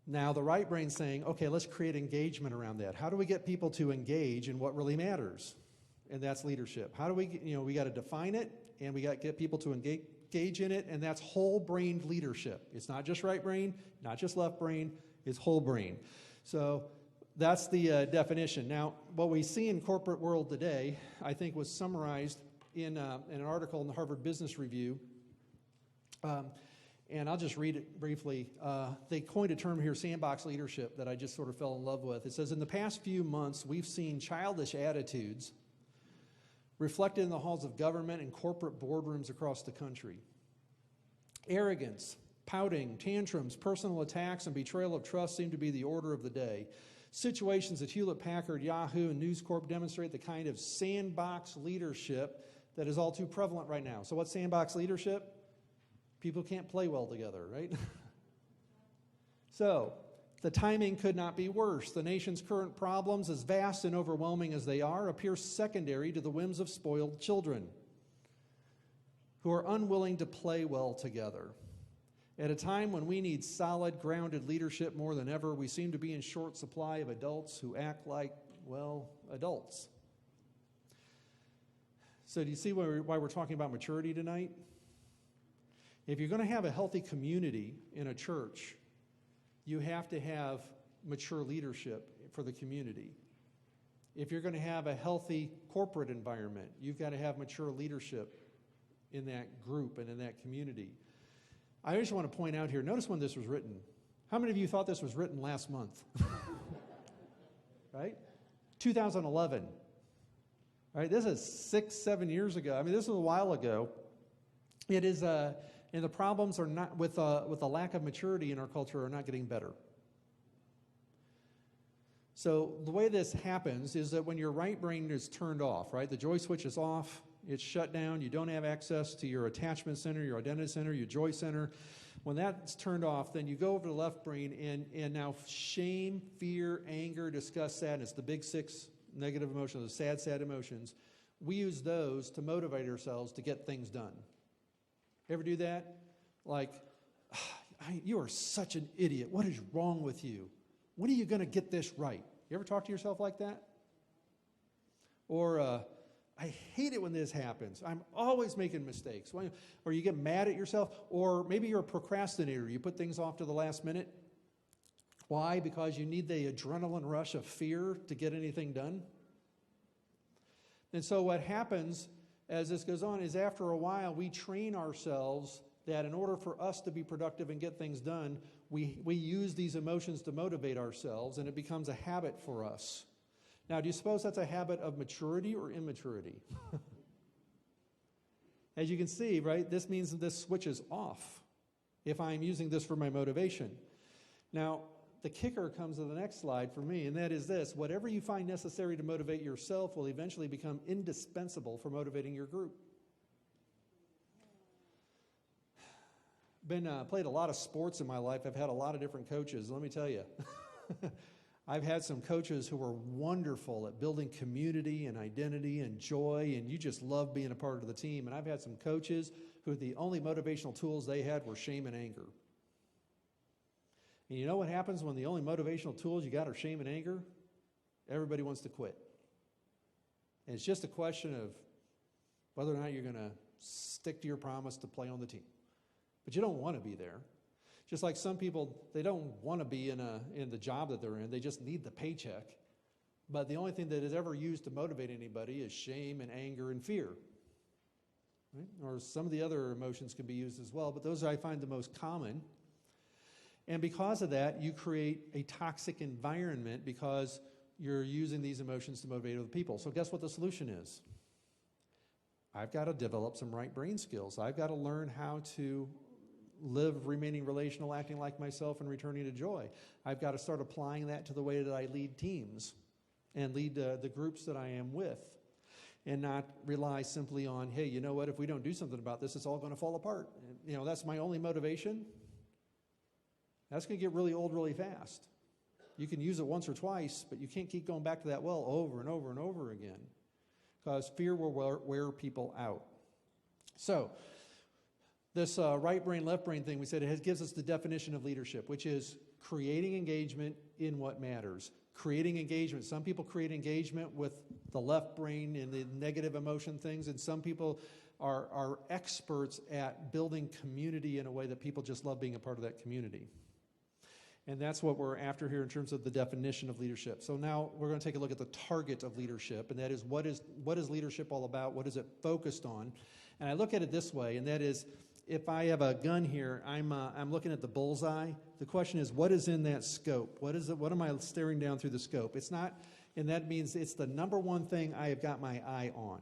Now the right brain's saying, okay, let's create engagement around that. How do we get people to engage in what really matters? And that's leadership. How do we, we got to define it, and we got to get people to engage in it, and that's whole-brained leadership. It's not just right brain, not just left brain, it's whole brain. So that's the definition. Now, what we see in corporate world today, I think was summarized in an article in the Harvard Business Review. And I'll just read it briefly. They coined a term here, sandbox leadership, that I just sort of fell in love with. It says, in the past few months, we've seen childish attitudes reflected in the halls of government and corporate boardrooms across the country. Arrogance, pouting, tantrums, personal attacks, and betrayal of trust seem to be the order of the day. Situations at Hewlett-Packard, Yahoo, and News Corp demonstrate the kind of sandbox leadership that is all too prevalent right now. So what's sandbox leadership? People can't play well together, right? So, the timing could not be worse. The nation's current problems, as vast and overwhelming as they are, appear secondary to the whims of spoiled children who are unwilling to play well together. At a time when we need solid, grounded leadership more than ever, we seem to be in short supply of adults who act like, well, adults. So do you see why we're talking about maturity tonight? If you're going to have a healthy community in a church, you have to have mature leadership for the community. If you're going to have a healthy corporate environment, you've got to have mature leadership in that group and in that community. I just want to point out here, notice when this was written. How many of you thought this was written last month? Right? 2011. Right? This is 6-7 years ago. I mean, this was a while ago. It is and the problems are not with a lack of maturity in our culture are not getting better. So the way this happens is that when your right brain is turned off, right, the joy switch is off, it's shut down, you don't have access to your attachment center, your identity center, your joy center. When that's turned off, then you go over to the left brain, and now shame, fear, anger, disgust, sadness, the big six negative emotions, the sad emotions, we use those to motivate ourselves to get things done. Ever do that? Like, you are such an idiot. What is wrong with you? When are you going to get this right? You ever talk to yourself like that? Or, I hate it when this happens. I'm always making mistakes. Or you get mad at yourself. Or maybe you're a procrastinator. You put things off to the last minute. Why? Because you need the adrenaline rush of fear to get anything done. And so what happens as this goes on is after a while we train ourselves that in order for us to be productive and get things done, we use these emotions to motivate ourselves, and it becomes a habit for us. Now, do you suppose that's a habit of maturity or immaturity? As you can see, right, this means that this switch is off if I'm using this for my motivation. Now, the kicker comes to the next slide for me, and that is this. Whatever you find necessary to motivate yourself will eventually become indispensable for motivating your group. Played a lot of sports in my life. I've had a lot of different coaches. Let me tell you. I've had some coaches who were wonderful at building community and identity and joy, and you just love being a part of the team. And I've had some coaches who the only motivational tools they had were shame and anger. And you know what happens when the only motivational tools you got are shame and anger? Everybody wants to quit. And it's just a question of whether or not you're going to stick to your promise to play on the team. But you don't want to be there. Just like some people, they don't want to be in the job that they're in. They just need the paycheck. But the only thing that is ever used to motivate anybody is shame and anger and fear. Right? Or some of the other emotions can be used as well, but those I find the most common. And because of that, you create a toxic environment because you're using these emotions to motivate other people. So guess what the solution is? I've got to develop some right brain skills. I've got to learn how to live remaining relational, acting like myself, and returning to joy. I've got to start applying that to the way that I lead teams and lead the groups that I am with, and not rely simply on, hey, you know what, if we don't do something about this, it's all going to fall apart. You know, that's my only motivation. That's going to get really old really fast. You can use it once or twice, but you can't keep going back to that well over and over and over again, because fear will wear people out. So this right brain, left brain thing, we said it gives us the definition of leadership, which is creating engagement in what matters. Creating engagement. Some people create engagement with the left brain and the negative emotion things, and some people are experts at building community in a way that people just love being a part of that community. And that's what we're after here in terms of the definition of leadership. So now we're going to take a look at the target of leadership, and that is what is leadership all about? What is it focused on? And I look at it this way, and that is, if I have a gun here, I'm looking at the bullseye. The question is, what is in that scope? What is it? What am I staring down through the scope? It's not, and that means it's the number one thing I have got my eye on.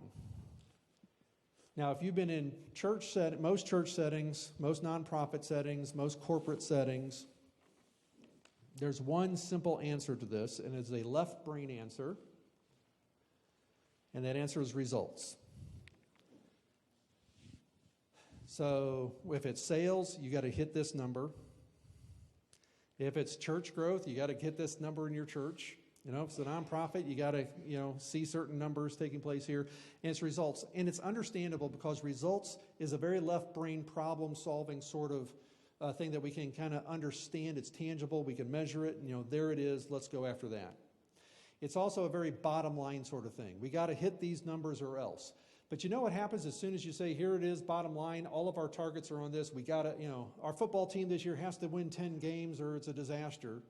Now, if you've been in most church settings, most nonprofit settings, most corporate settings, there's one simple answer to this, and it's a left brain answer, and that answer is results. So if it's sales, you got to hit this number. If it's church growth, you got to hit this number in your church. You know, if it's a nonprofit, you got to, see certain numbers taking place here. And it's results. And it's understandable because results is a very left brain problem solving sort of thing that we can kind of understand. It's tangible. We can measure it. There it is. Let's go after that. It's also a very bottom line sort of thing. We got to hit these numbers or else. But you know what happens as soon as you say, here it is, bottom line, all of our targets are on this. We got to, our football team this year has to win 10 games or it's a disaster.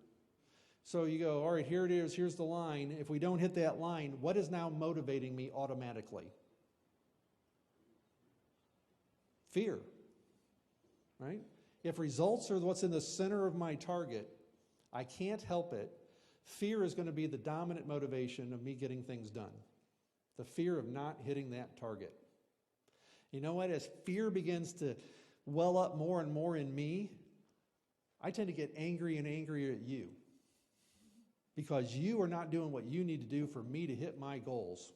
So you go, all right, here it is, here's the line. If we don't hit that line, what is now motivating me automatically? Fear, right? If results are what's in the center of my target, I can't help it. Fear is going to be the dominant motivation of me getting things done. The fear of not hitting that target. You know what? As fear begins to well up more and more in me, I tend to get angry and angrier at you because you are not doing what you need to do for me to hit my goals.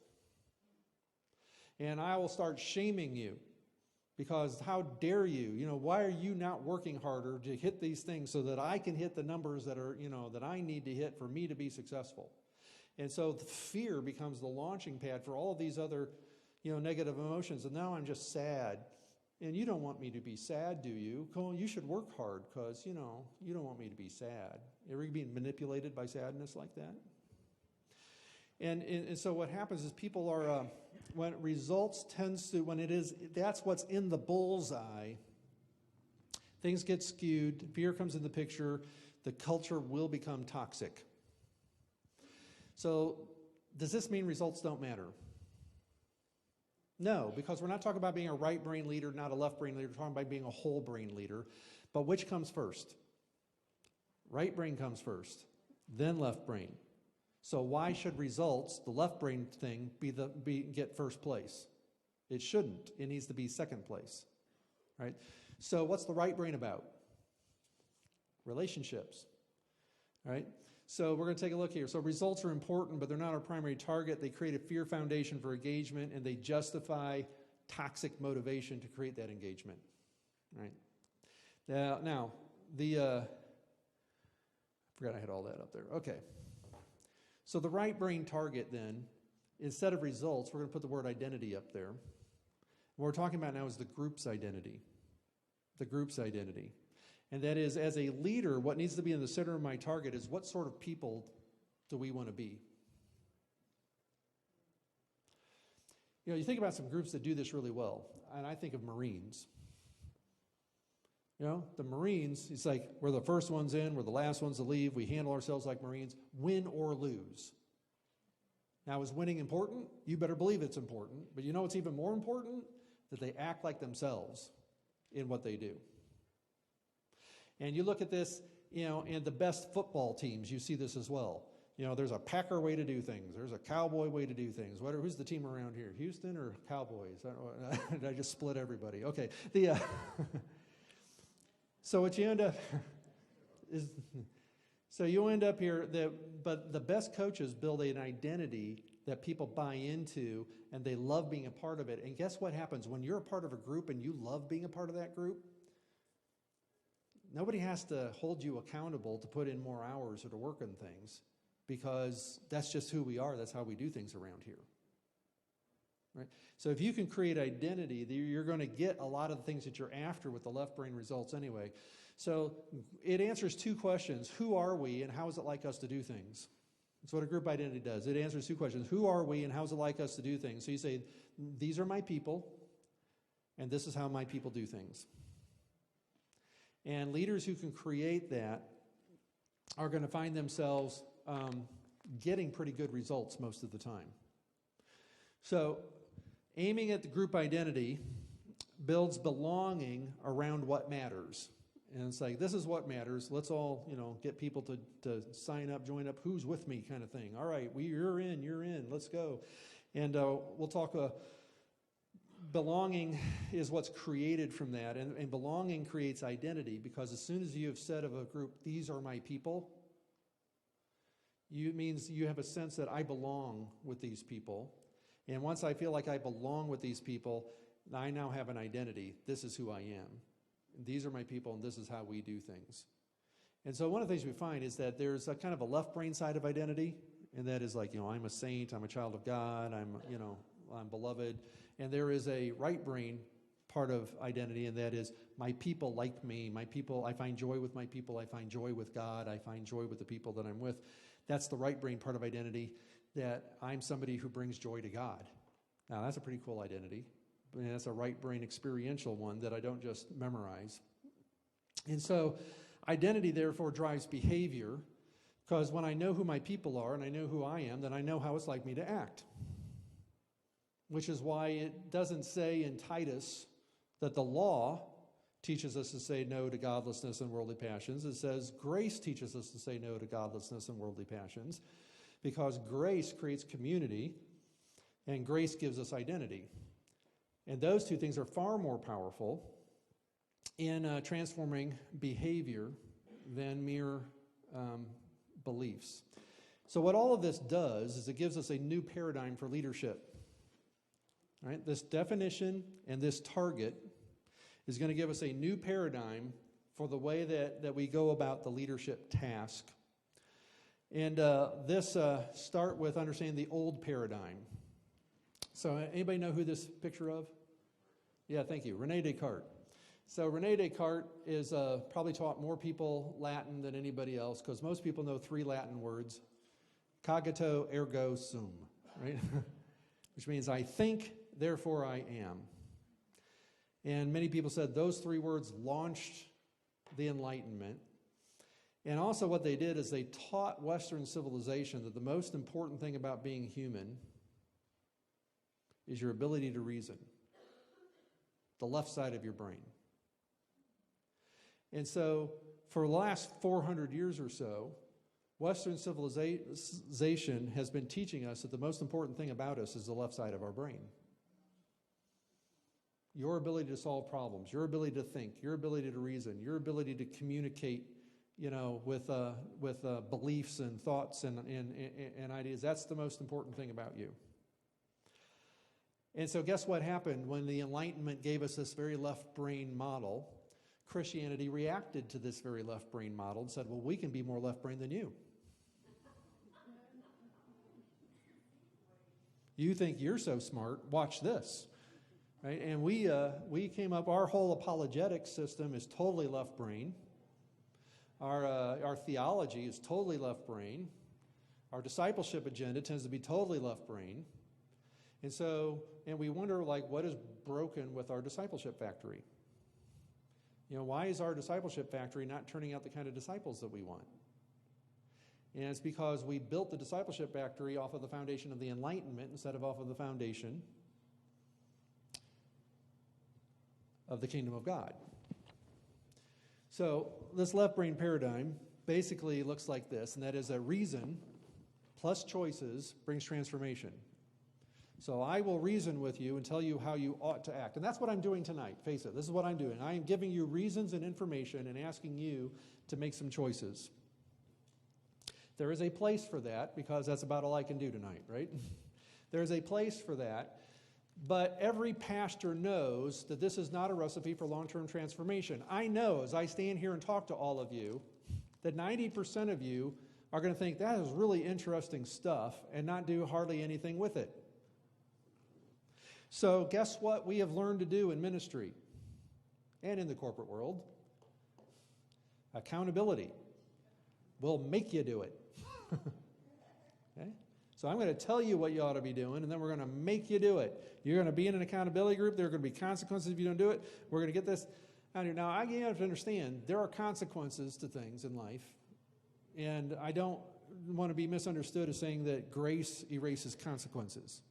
And I will start shaming you because how dare you? Why are you not working harder to hit these things so that I can hit the numbers that are, that I need to hit for me to be successful? And so the fear becomes the launching pad for all of these other, negative emotions. And now I'm just sad. And you don't want me to be sad, do you? Colin, you should work hard because, you don't want me to be sad. Ever being manipulated by sadness like that? And so what happens is people are, when results tends to, that's what's in the bullseye, things get skewed, fear comes in the picture, the culture will become toxic. So does this mean results don't matter? No, because we're not talking about being a right brain leader, not a left brain leader. We're talking about being a whole brain leader. But which comes first? Right brain comes first, then left brain. So why should results, the left brain thing, get first place? It shouldn't. It needs to be second place, right? So what's the right brain about? Relationships, right? So we're going to take a look here. So results are important, but they're not our primary target. They create a fear foundation for engagement, and they justify toxic motivation to create that engagement, right? Now I forgot I had all that up there. Okay. So the right brain target then, instead of results, we're going to put the word identity up there. What we're talking about now is the group's identity. The group's identity. And that is, as a leader, what needs to be in the center of my target is what sort of people do we want to be? You think about some groups that do this really well, and I think of Marines. The Marines, it's like we're the first ones in, we're the last ones to leave, we handle ourselves like Marines, win or lose. Now, is winning important? You better believe it's important, but you know what's even more important? That they act like themselves in what they do. And you look at this, and the best football teams, you see this as well. There's a Packer way to do things. There's a Cowboy way to do things. Who's the team around here? Houston or Cowboys? Did I just split everybody? Okay. So what you end up is, so you end up here, but the best coaches build an identity that people buy into, and they love being a part of it. And guess what happens? When you're a part of a group and you love being a part of that group, nobody has to hold you accountable to put in more hours or to work on things, because that's just who we are. That's how we do things around here. Right? So if you can create identity, you're going to get a lot of the things that you're after with the left brain results anyway. So it answers two questions. Who are we, and how is it like us to do things? That's what a group identity does. It answers two questions. Who are we, and how is it like us to do things? So you say, these are my people, and this is how my people do things. And leaders who can create that are going to find themselves getting pretty good results most of the time. So aiming at the group identity builds belonging around what matters. And it's like, this is what matters. Let's all, get people to sign up, join up, who's with me kind of thing. All right, you're in, let's go. And we'll talk, belonging is what's created from that. And belonging creates identity, because as soon as you have said of a group, these are my people, it means you have a sense that I belong with these people. And once I feel like I belong with these people, I now have an identity. This is who I am. These are my people, and this is how we do things. And so one of the things we find is that there's a kind of a left brain side of identity, and that is like, I'm a saint, I'm a child of God, I'm beloved. And there is a right brain part of identity, and that is my people like me. My people, I find joy with my people. I find joy with God. I find joy with the people that I'm with. That's the right brain part of identity, that I'm somebody who brings joy to God. Now, that's a pretty cool identity. And that's a right brain experiential one that I don't just memorize. And so identity, therefore, drives behavior, because when I know who my people are and I know who I am, then I know how it's like me to act. Which is why it doesn't say in Titus that the law teaches us to say no to godlessness and worldly passions. It says grace teaches us to say no to godlessness and worldly passions, because grace creates community and grace gives us identity. And those two things are far more powerful in transforming behavior than mere beliefs. So what all of this does is it gives us a new paradigm for leadership. Right? This definition and this target is going to give us a new paradigm for the way that we go about the leadership task. And this start with understanding the old paradigm. So anybody know who this picture of? Yeah, thank you. René Descartes. So René Descartes is probably taught more people Latin than anybody else, because most people know 3 Latin words: cogito ergo sum, right? Which means I think, therefore I am. And many people said those 3 words launched the Enlightenment. And also what they did is they taught Western civilization that the most important thing about being human is your ability to reason, the left side of your brain. And so for the last 400 years or so, Western civilization has been teaching us that the most important thing about us is the left side of our brain. Your ability to solve problems, your ability to think, your ability to reason, your ability to communicate, with beliefs and thoughts and ideas. That's the most important thing about you. And so guess what happened when the Enlightenment gave us this very left brain model? Christianity reacted to this very left brain model and said, well, we can be more left brain than you. You think you're so smart, watch this. Right? And we came up, our whole apologetic system is totally left brain. Our theology is totally left brain. Our discipleship agenda tends to be totally left brain. And we wonder, what is broken with our discipleship factory? Why is our discipleship factory not turning out the kind of disciples that we want? And it's because we built the discipleship factory off of the foundation of the Enlightenment instead of off of the foundation of the kingdom of God. So this left brain paradigm basically looks like this, and that is a reason plus choices brings transformation. So I will reason with you and tell you how you ought to act. And that's what I'm doing tonight. Face it, this is what I'm doing. I am giving you reasons and information and asking you to make some choices. There is a place for that, because that's about all I can do tonight, right? There's a place for that. But every pastor knows that this is not a recipe for long-term transformation. I know, as I stand here and talk to all of you, that 90% of you are going to think that is really interesting stuff and not do hardly anything with it. So guess what we have learned to do in ministry and in the corporate world? Accountability will make you do it. Okay? So I'm going to tell you what you ought to be doing, and then we're going to make you do it. You're going to be in an accountability group. There are going to be consequences if you don't do it. We're going to get this out here. Now, you have to understand, there are consequences to things in life, and I don't want to be misunderstood as saying that grace erases consequences.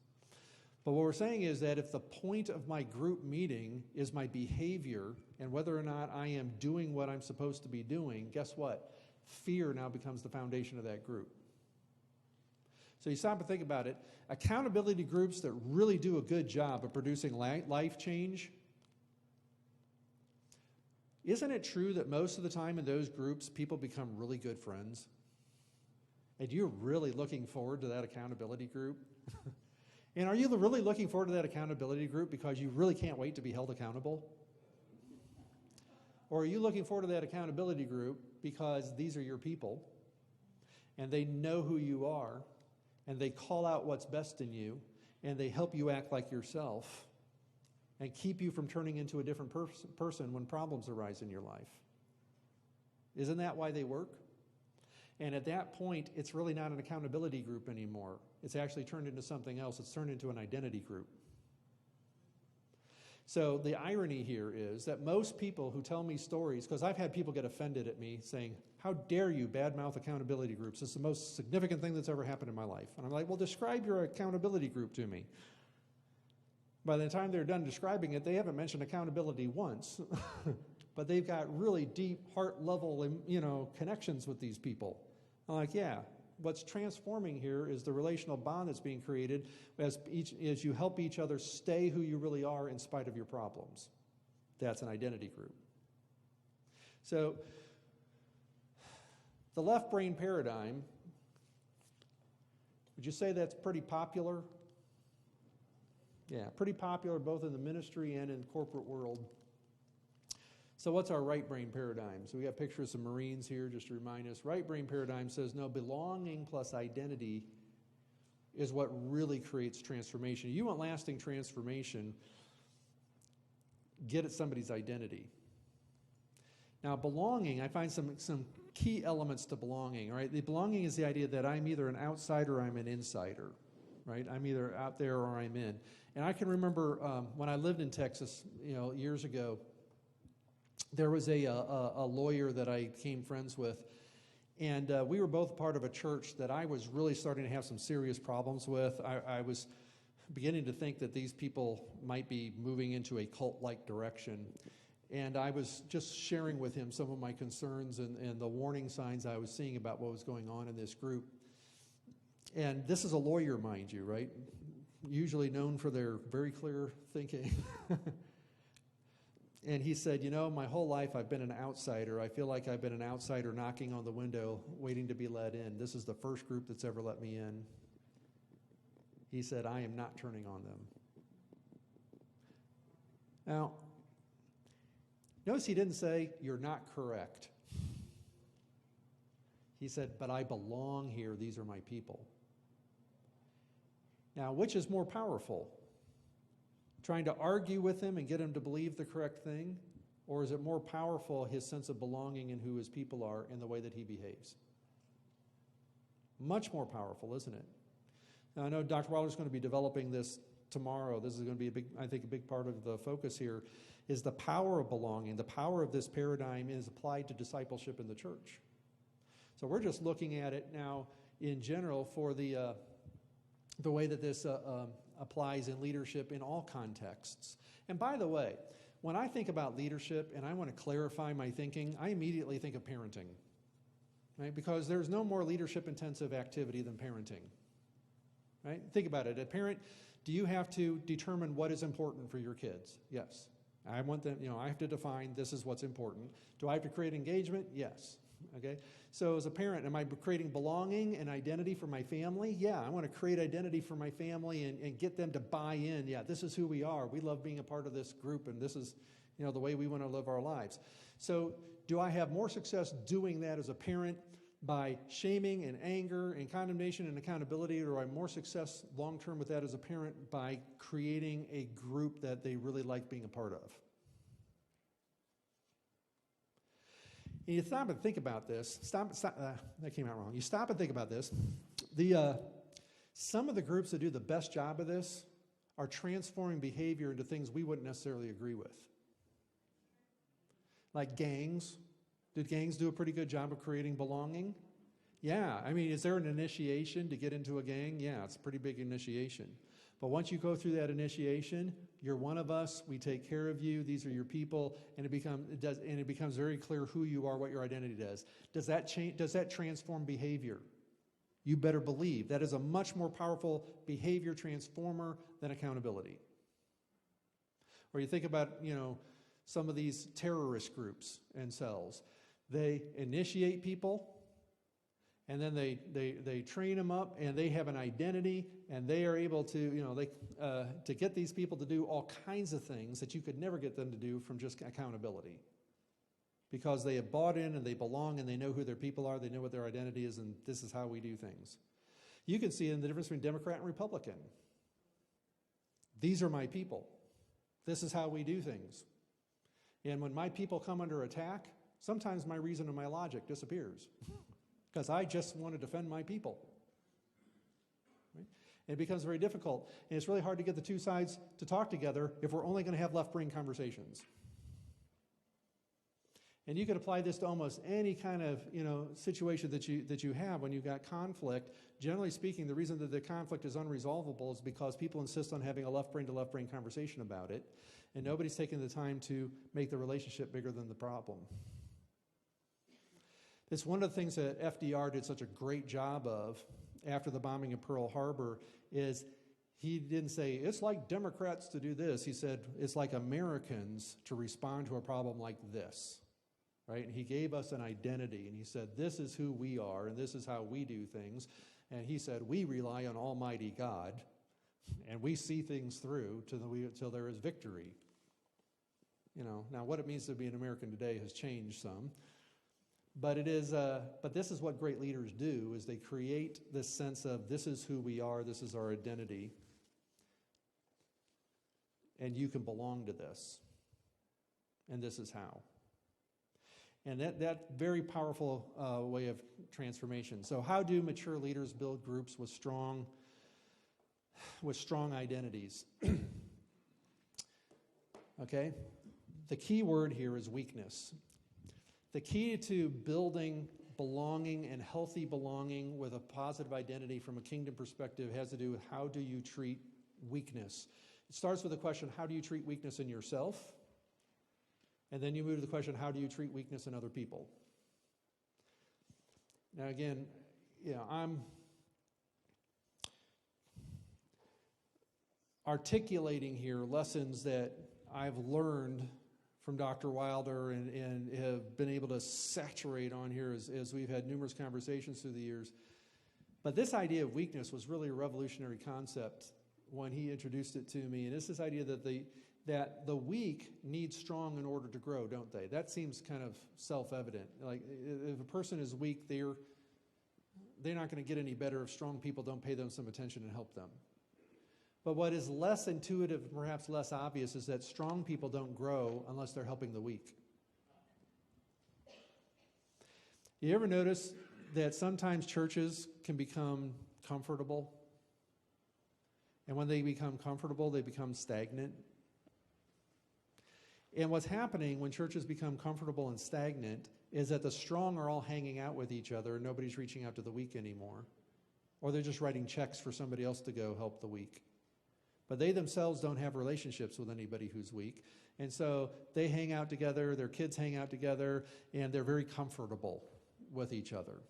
But what we're saying is that if the point of my group meeting is my behavior and whether or not I am doing what I'm supposed to be doing, guess what? Fear now becomes the foundation of that group. So you stop and think about it. Accountability groups that really do a good job of producing life change, isn't it true that most of the time in those groups, people become really good friends? And you're really looking forward to that accountability group? And are you really looking forward to that accountability group because you really can't wait to be held accountable? Or are you looking forward to that accountability group because these are your people, and they know who you are, and they call out what's best in you, and they help you act like yourself, and keep you from turning into a different person when problems arise in your life? Isn't that why they work? And at that point, it's really not an accountability group anymore. It's actually turned into something else. It's turned into an identity group. So the irony here is that most people who tell me stories, because I've had people get offended at me saying, how dare you badmouth accountability groups? It's the most significant thing that's ever happened in my life. And I'm like, well, describe your accountability group to me. By the time they're done describing it, they haven't mentioned accountability once. But they've got really deep heart level, connections with these people. I'm like, yeah, what's transforming here is the relational bond that's being created as you help each other stay who you really are in spite of your problems. That's an identity group. So the left brain paradigm, would you say that's pretty popular? Yeah, pretty popular both in the ministry and in the corporate world. So what's our right brain paradigm? So we got pictures of Marines here just to remind us. Right brain paradigm says, no, belonging plus identity is what really creates transformation. You want lasting transformation, get at somebody's identity. Now belonging, I find some key elements to belonging, right? The belonging is the idea that I'm either an outsider or I'm an insider, right? I'm either out there or I'm in. And I can remember when I lived in Texas, years ago, there was a lawyer that I became friends with, and we were both part of a church that I was really starting to have some serious problems with. I was beginning to think that these people might be moving into a cult-like direction, and I was just sharing with him some of my concerns and the warning signs I was seeing about what was going on in this group. And this is a lawyer, mind you, right? Usually known for their very clear thinking. And he said, my whole life I've been an outsider. I feel like I've been an outsider knocking on the window, waiting to be let in. This is the first group that's ever let me in. He said, I am not turning on them. Now, notice he didn't say, you're not correct. He said, but I belong here. These are my people. Now, which is more powerful? Trying to argue with him and get him to believe the correct thing? Or is it more powerful, his sense of belonging and who his people are and the way that he behaves? Much more powerful, isn't it? Now, I know Dr. Wilder's going to be developing this tomorrow. This is going to be, a big part of the focus here, is the power of belonging. The power of this paradigm is applied to discipleship in the church. So we're just looking at it now in general for the way that this applies in leadership in all contexts. And by the way, when I think about leadership and I want to clarify my thinking, I immediately think of parenting, right? Because there's no more leadership-intensive activity than parenting, right? Think about it. A parent, do you have to determine what is important for your kids? Yes. I want them, I have to define this is what's important. Do I have to create engagement? Yes. Okay. So as a parent, am I creating belonging and identity for my family? Yeah, I want to create identity for my family and get them to buy in. Yeah, this is who we are. We love being a part of this group, and this is, the way we want to live our lives. So do I have more success doing that as a parent by shaming and anger and condemnation and accountability, or do I have more success long-term with that as a parent by creating a group that they really like being a part of? And you stop and think about this. That came out wrong. You stop and think about this. Some of the groups that do the best job of this are transforming behavior into things we wouldn't necessarily agree with. Like gangs. Did gangs do a pretty good job of creating belonging? Yeah. I mean, is there an initiation to get into a gang? Yeah, it's a pretty big initiation. But once you go through that initiation, you're one of us, we take care of you, these are your people, and it becomes very clear who you are, what your identity does. Does that transform behavior? You better believe. That is a much more powerful behavior transformer than accountability. Or you think about, some of these terrorist groups and cells. They initiate people, and then they train them up, and they have an identity, and they are able to, to get these people to do all kinds of things that you could never get them to do from just accountability. Because they have bought in and they belong and they know who their people are, they know what their identity is, and this is how we do things. You can see in the difference between Democrat and Republican. These are my people. This is how we do things. And when my people come under attack, sometimes my reason and my logic disappears. Because I just want to defend my people. Right? And it becomes very difficult. And it's really hard to get the two sides to talk together if we're only going to have left-brain conversations. And you could apply this to almost any kind of situation that you have when you've got conflict. Generally speaking, the reason that the conflict is unresolvable is because people insist on having a left-brain to left-brain conversation about it, and nobody's taking the time to make the relationship bigger than the problem. It's one of the things that FDR did such a great job of after the bombing of Pearl Harbor is he didn't say, it's like Democrats to do this. He said, it's like Americans to respond to a problem like this. Right? And he gave us an identity, and he said, this is who we are, and this is how we do things. And he said, we rely on Almighty God, and we see things through till there is victory. Now what it means to be an American today has changed some. But this is what great leaders do, is they create this sense of this is who we are, this is our identity, and you can belong to this, and this is how. And that very powerful way of transformation. So how do mature leaders build groups with strong identities? Okay? The key word here is weakness. The key to building belonging and healthy belonging with a positive identity from a kingdom perspective has to do with how do you treat weakness. It starts with the question, how do you treat weakness in yourself? And then you move to the question, how do you treat weakness in other people? Now again, I'm articulating here lessons that I've learned from Dr. Wilder and have been able to saturate on here as we've had numerous conversations through the years. But this idea of weakness was really a revolutionary concept when he introduced it to me. And it's this idea that the weak need strong in order to grow, don't they? That seems kind of self-evident. Like if a person is weak, they're not going to get any better if strong people don't pay them some attention and help them. But what is less intuitive, perhaps less obvious, is that strong people don't grow unless they're helping the weak. You ever notice that sometimes churches can become comfortable? And when they become comfortable, they become stagnant. And what's happening when churches become comfortable and stagnant is that the strong are all hanging out with each other and nobody's reaching out to the weak anymore. Or they're just writing checks for somebody else to go help the weak. But they themselves don't have relationships with anybody who's weak. And so they hang out together, their kids hang out together, and they're very comfortable with each other.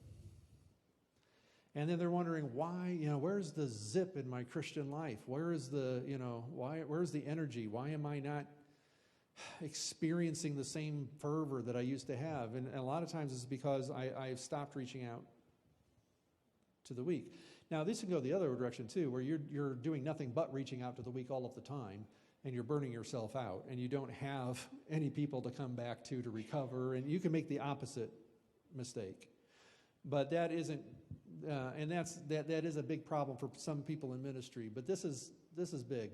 And then they're wondering why, where's the zip in my Christian life? Where is the, where's the energy? Why am I not experiencing the same fervor that I used to have? And a lot of times it's because I've stopped reaching out to the weak. Now, this can go the other direction too, where you're doing nothing but reaching out to the weak all of the time, and you're burning yourself out, and you don't have any people to come back to recover, and you can make the opposite mistake. But that isn't, and that is a big problem for some people in ministry. But this is big.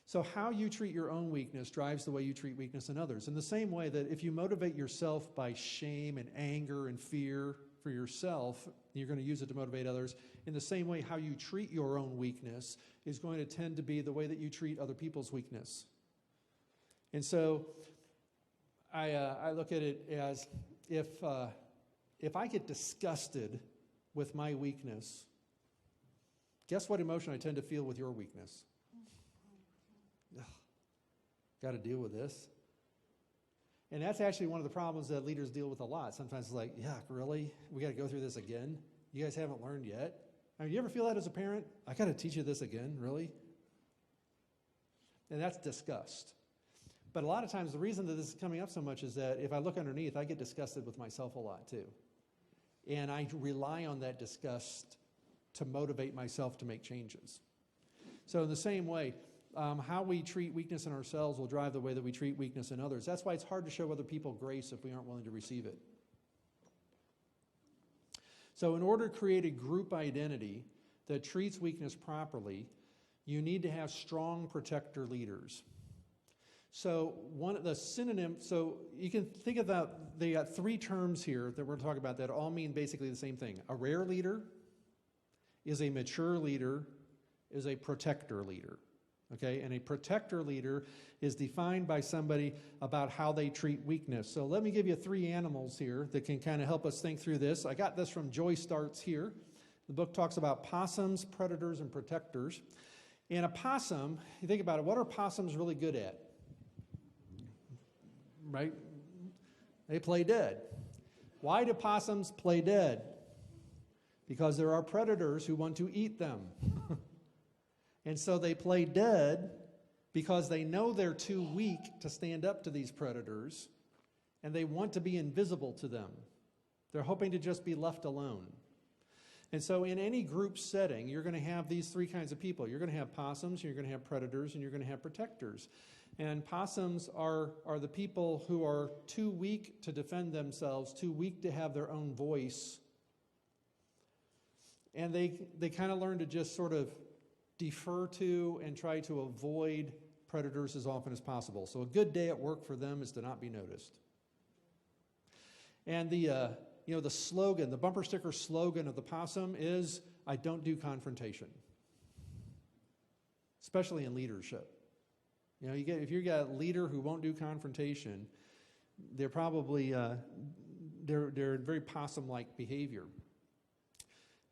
So how you treat your own weakness drives the way you treat weakness in others. In the same way that if you motivate yourself by shame and anger and fear for yourself, you're going to use it to motivate others. In the same way, how you treat your own weakness is going to tend to be the way that you treat other people's weakness. And so I look at it as if I get disgusted with my weakness, guess what emotion I tend to feel with your weakness? Got to deal with this. And that's actually one of the problems that leaders deal with a lot. Sometimes it's like, yeah, really? We got to go through this again? You guys haven't learned yet? I mean, you ever feel that as a parent? I got to teach you this again, really? And that's disgust. But a lot of times the reason that this is coming up so much is that if I look underneath, I get disgusted with myself a lot too. And I rely on that disgust to motivate myself to make changes. So in the same way, how we treat weakness in ourselves will drive the way that we treat weakness in others. That's why it's hard to show other people grace if we aren't willing to receive it. So in order to create a group identity that treats weakness properly, you need to have strong protector leaders. So one of the synonyms, so you can think about, they got three terms here that we're going to talk about that all mean basically the same thing. A rare leader is a mature leader, is a protector leader. Okay, and a protector leader is defined by somebody about how they treat weakness. So let me give you three animals here that can kind of help us think through this. I got this from Joy Starts here. The book talks about possums, predators, and protectors. And a possum, you think about it, what are possums really good at? Right? They play dead. Why do possums play dead? Because there are predators who want to eat them. And so they play dead because they know they're too weak to stand up to these predators, and they want to be invisible to them. They're hoping to just be left alone. And so in any group setting, you're going to have these three kinds of people. You're going to have possums, you're going to have predators, and you're going to have protectors. And possums are the people who are too weak to defend themselves, too weak to have their own voice. And they kind of learn to just sort of defer to and try to avoid predators as often as possible. So a good day at work for them is to not be noticed. And the slogan, the bumper sticker slogan of the possum is, I don't do confrontation. Especially in leadership. If you got a leader who won't do confrontation, they're probably, they're very possum-like behavior.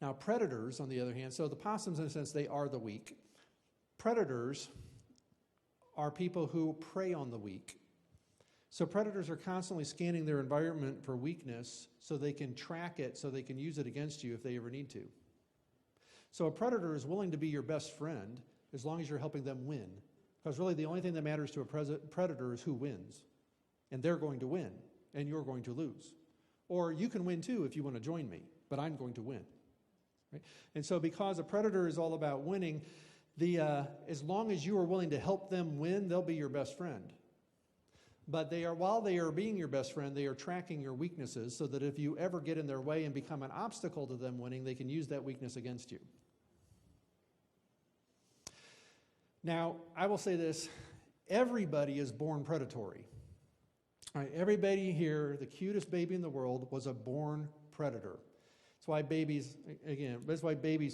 Now, predators, on the other hand, so the possums, in a sense, they are the weak. Predators are people who prey on the weak. So predators are constantly scanning their environment for weakness so they can track it, so they can use it against you if they ever need to. So a predator is willing to be your best friend as long as you're helping them win. Because really the only thing that matters to a predator is who wins. And they're going to win, and you're going to lose. Or you can win too if you want to join me, but I'm going to win. Right? And so because a predator is all about winning, as long as you are willing to help them win, they'll be your best friend. But while they are being your best friend, they are tracking your weaknesses so that if you ever get in their way and become an obstacle to them winning, they can use that weakness against you. Now, I will say this, everybody is born predatory. All right, everybody here, the cutest baby in the world, was a born predator. That's why babies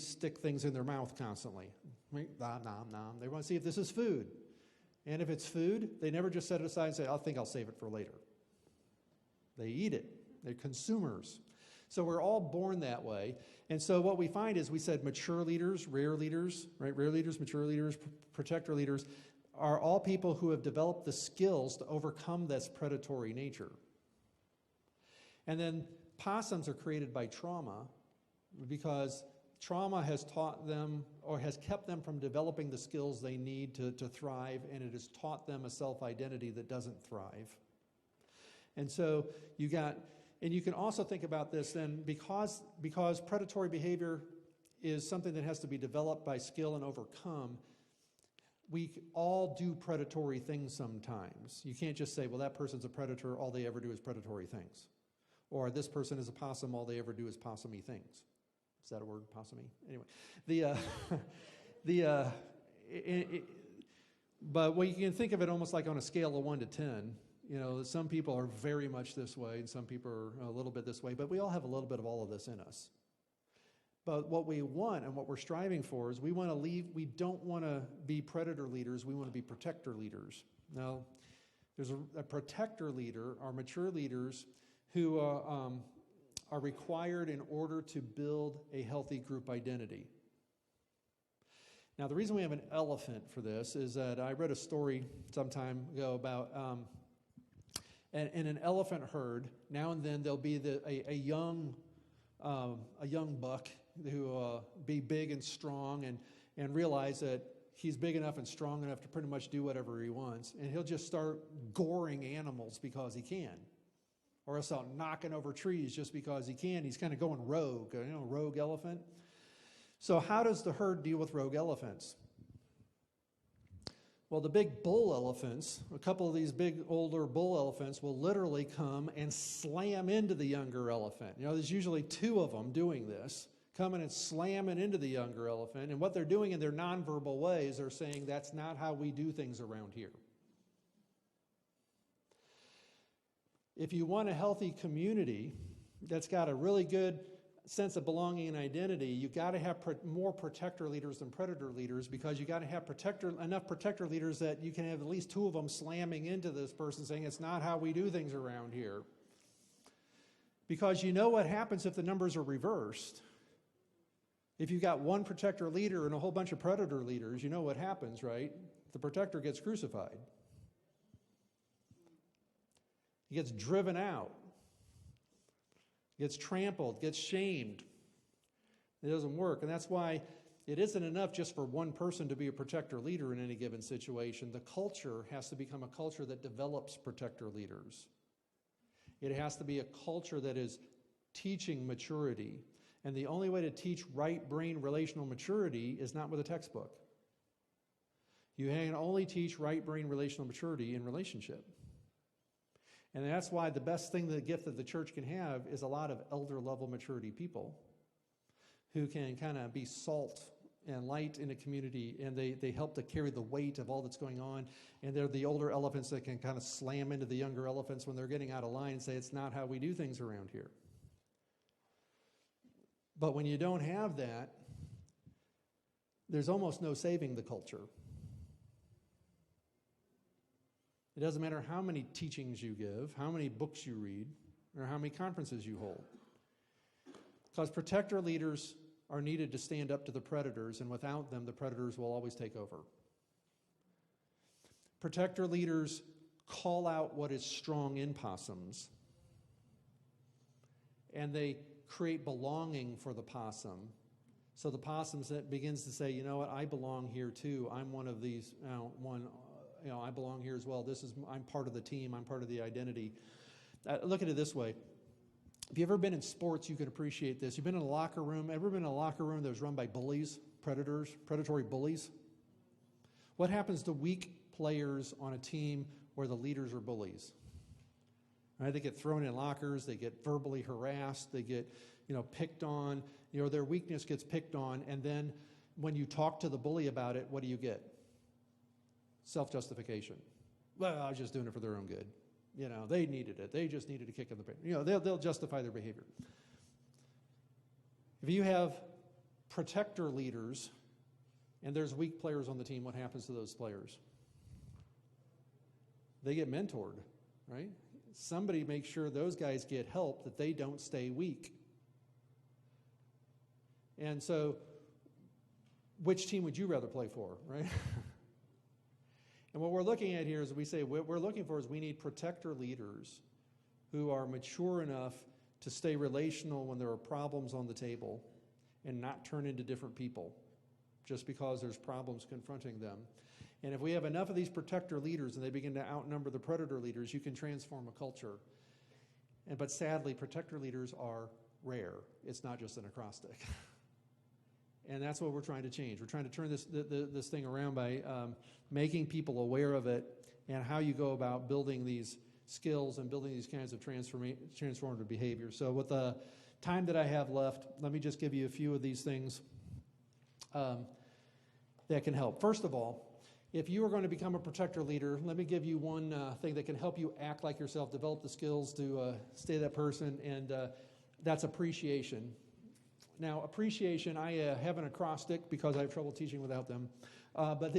stick things in their mouth constantly. Nom, nom, nom. They want to see if this is food. And if it's food, they never just set it aside and say, I think I'll save it for later. They eat it. They're consumers. So we're all born that way. And so what we find is we said mature leaders, rare leaders, right? Rare leaders, mature leaders, protector leaders are all people who have developed the skills to overcome this predatory nature. And then possums are created by trauma because trauma has taught them or has kept them from developing the skills they need to thrive, and it has taught them a self-identity that doesn't thrive. And so you can also think about this then, because predatory behavior is something that has to be developed by skill and overcome, we all do predatory things sometimes. You can't just say, well, that person's a predator, all they ever do is predatory things. Or this person is a possum, all they ever do is possumy things. Is that a word, possumy? Anyway, but you can think of it almost like on a scale of 1 to 10. You know, some people are very much this way, and some people are a little bit this way, but we all have a little bit of all of this in us. But what we want and what we're striving for is we don't want to be predator leaders, we want to be protector leaders. Now, there's a protector leader, are mature leaders who are required in order to build a healthy group identity. Now, the reason we have an elephant for this is that I read a story some time ago about in an elephant herd. Now and then there'll be a young buck who will be big and strong and realize that he's big enough and strong enough to pretty much do whatever he wants, and he'll just start goring animals because he can. Or else out knocking over trees just because he can. He's kind of going rogue, rogue elephant. So how does the herd deal with rogue elephants? Well, the big bull elephants, a couple of these big older bull elephants will literally come and slam into the younger elephant. There's usually 2 of them doing this, coming and slamming into the younger elephant. And what they're doing in their nonverbal ways, they're saying, that's not how we do things around here. If you want a healthy community that's got a really good sense of belonging and identity, you've got to have more protector leaders than predator leaders, because you've got to have enough protector leaders that you can have at least 2 of them slamming into this person saying, it's not how we do things around here. Because you know what happens if the numbers are reversed. If you've got 1 protector leader and a whole bunch of predator leaders, you know what happens, right? The protector gets crucified. He gets driven out, gets trampled, gets shamed. It doesn't work. And that's why it isn't enough just for one person to be a protector leader in any given situation. The culture has to become a culture that develops protector leaders. It has to be a culture that is teaching maturity. And the only way to teach right brain relational maturity is not with a textbook. You can only teach right brain relational maturity in relationship. And that's why the best thing, the gift that the church can have, is a lot of elder level maturity people who can kind of be salt and light in a community, and they help to carry the weight of all that's going on. And they're the older elephants that can kind of slam into the younger elephants when they're getting out of line and say, it's not how we do things around here. But when you don't have that, there's almost no saving the culture. It doesn't matter how many teachings you give, how many books you read, or how many conferences you hold. Because protector leaders are needed to stand up to the predators, and without them, the predators will always take over. Protector leaders call out what is strong in possums, and they create belonging for the possum. So the possum begins to say, you know what, I belong here too. I'm one of these, I belong here as well. I'm part of the team. I'm part of the identity. Look at it this way. If you've ever been in sports, you can appreciate this. You've been in a locker room. Ever been in a locker room that was run by bullies, predatory bullies? What happens to weak players on a team where the leaders are bullies? Right? They get thrown in lockers. They get verbally harassed. They get, picked on. Their weakness gets picked on. And then when you talk to the bully about it, what do you get? Self-justification. Well, I was just doing it for their own good. They needed it. They just needed a kick in the pants. They'll justify their behavior. If you have protector leaders and there's weak players on the team, what happens to those players? They get mentored, right? Somebody makes sure those guys get help, that they don't stay weak. And so, which team would you rather play for, right? And what we're looking at here is we say what we're looking for is we need protector leaders who are mature enough to stay relational when there are problems on the table and not turn into different people just because there's problems confronting them. And if we have enough of these protector leaders and they begin to outnumber the predator leaders, you can transform a culture. But sadly, protector leaders are rare. It's not just an acrostic. And that's what we're trying to change. We're trying to turn this thing around by making people aware of it and how you go about building these skills and building these kinds of transformative behaviors. So with the time that I have left, let me just give you a few of these things that can help. First of all, if you are going to become a protector leader, let me give you one thing that can help you act like yourself, develop the skills to stay that person, and that's appreciation. Now, appreciation, I have an acrostic because I have trouble teaching without them. But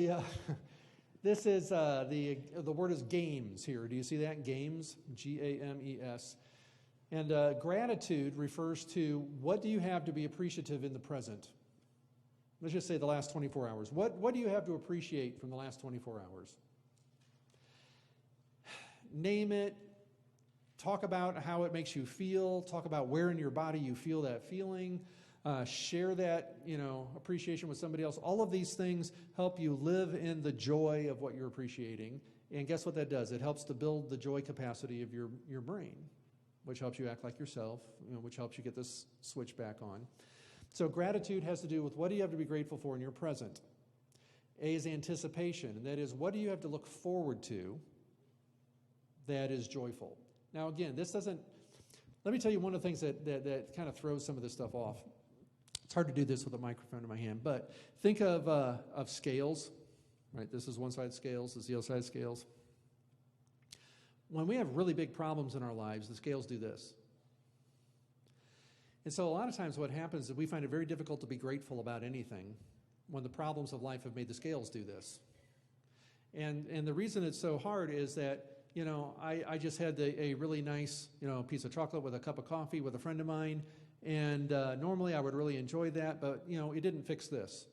this is, the word is games here. Do you see that? Games, G-A-M-E-S. And gratitude refers to what do you have to be appreciative in the present? Let's just say the last 24 hours. What do you have to appreciate from the last 24 hours? Name it. Talk about how it makes you feel. Talk about where in your body you feel that feeling. Share that, appreciation with somebody else. All of these things help you live in the joy of what you're appreciating. And guess what that does? It helps to build the joy capacity of your brain, which helps you act like yourself, which helps you get this switch back on. So gratitude has to do with what do you have to be grateful for in your present. A is anticipation, and that is what do you have to look forward to that is joyful. Now again, let me tell you one of the things that kind of throws some of this stuff off. It's hard to do this with a microphone in my hand, but think of scales, right? This is one side of scales, this is the other side of scales. When we have really big problems in our lives, the scales do this. And so a lot of times what happens is we find it very difficult to be grateful about anything when the problems of life have made the scales do this. And the reason it's so hard is that, I just had a really nice, piece of chocolate with a cup of coffee with a friend of mine, and normally I would really enjoy that, but, it didn't fix this.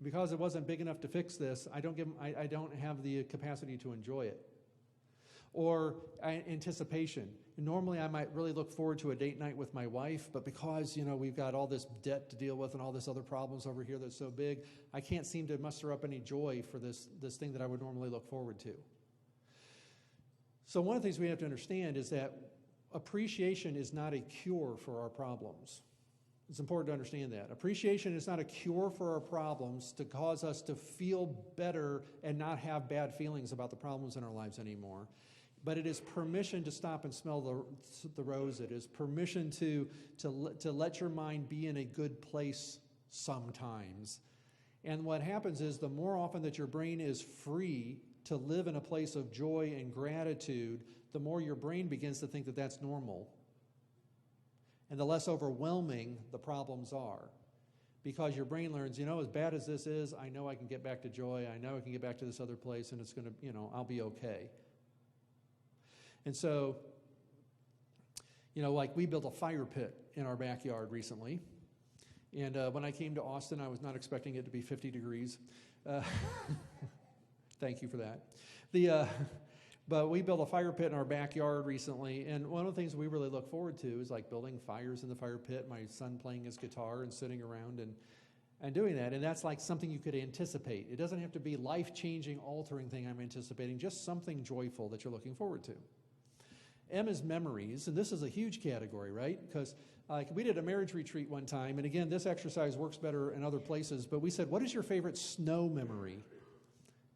Because it wasn't big enough to fix this, I don't have the capacity to enjoy it. Or anticipation. Normally I might really look forward to a date night with my wife, but because, we've got all this debt to deal with and all this other problems over here that's so big, I can't seem to muster up any joy for this thing that I would normally look forward to. So one of the things we have to understand is that appreciation is not a cure for our problems. It's important to understand that. Appreciation is not a cure for our problems to cause us to feel better and not have bad feelings about the problems in our lives anymore. But it is permission to stop and smell the rose. It is permission to let your mind be in a good place sometimes. And what happens is the more often that your brain is free to live in a place of joy and gratitude, the more your brain begins to think that that's normal. And the less overwhelming the problems are. Because your brain learns, as bad as this is, I know I can get back to joy. I know I can get back to this other place and it's going to, I'll be okay. And so, like we built a fire pit in our backyard recently. And when I came to Austin, I was not expecting it to be 50 degrees. Thank you for that. But we built a fire pit in our backyard recently, and one of the things we really look forward to is like building fires in the fire pit, my son playing his guitar and sitting around and doing that. And that's like something you could anticipate. It doesn't have to be life-changing, altering thing I'm anticipating, just something joyful that you're looking forward to. M is memories, and this is a huge category, right? Because we did a marriage retreat one time, and again, this exercise works better in other places, but we said, what is your favorite snow memory?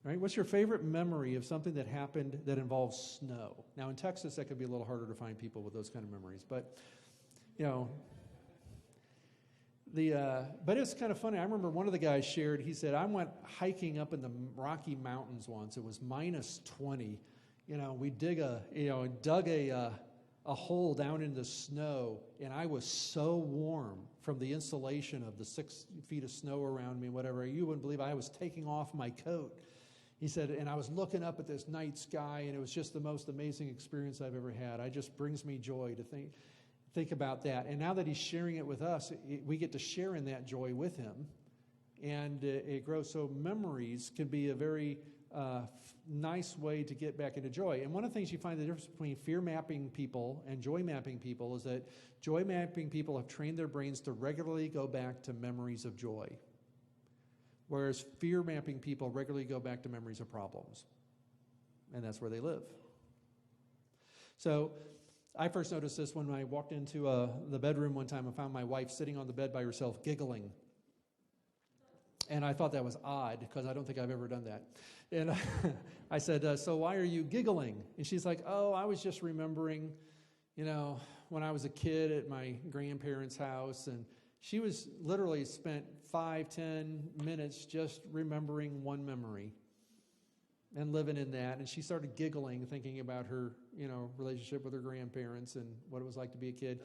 Right? What's your favorite memory of something that happened that involves snow? Now, in Texas, that could be a little harder to find people with those kind of memories, but, but it's kind of funny. I remember one of the guys shared, he said, I went hiking up in the Rocky Mountains once. It was minus 20. We dug a hole down in the snow, and I was so warm from the insulation of the 6 feet of snow around me, whatever. You wouldn't believe I was taking off my coat. He said, and I was looking up at this night sky, and it was just the most amazing experience I've ever had. It just brings me joy to think. think about that. And now that he's sharing it with us, we get to share in that joy with him. And it grows. So memories can be a very nice way to get back into joy. And one of the things you find the difference between fear mapping people and joy mapping people is that joy mapping people have trained their brains to regularly go back to memories of joy, whereas fear mapping people regularly go back to memories of problems. And that's where they live. So I first noticed this when I walked into the bedroom one time and found my wife sitting on the bed by herself giggling. And I thought that was odd because I don't think I've ever done that. And I said, so why are you giggling? And she's like, oh, I was just remembering, when I was a kid at my grandparents' house. And she was literally spent 5-10 minutes just remembering one memory and living in that. And she started giggling, thinking about her, relationship with her grandparents and what it was like to be a kid.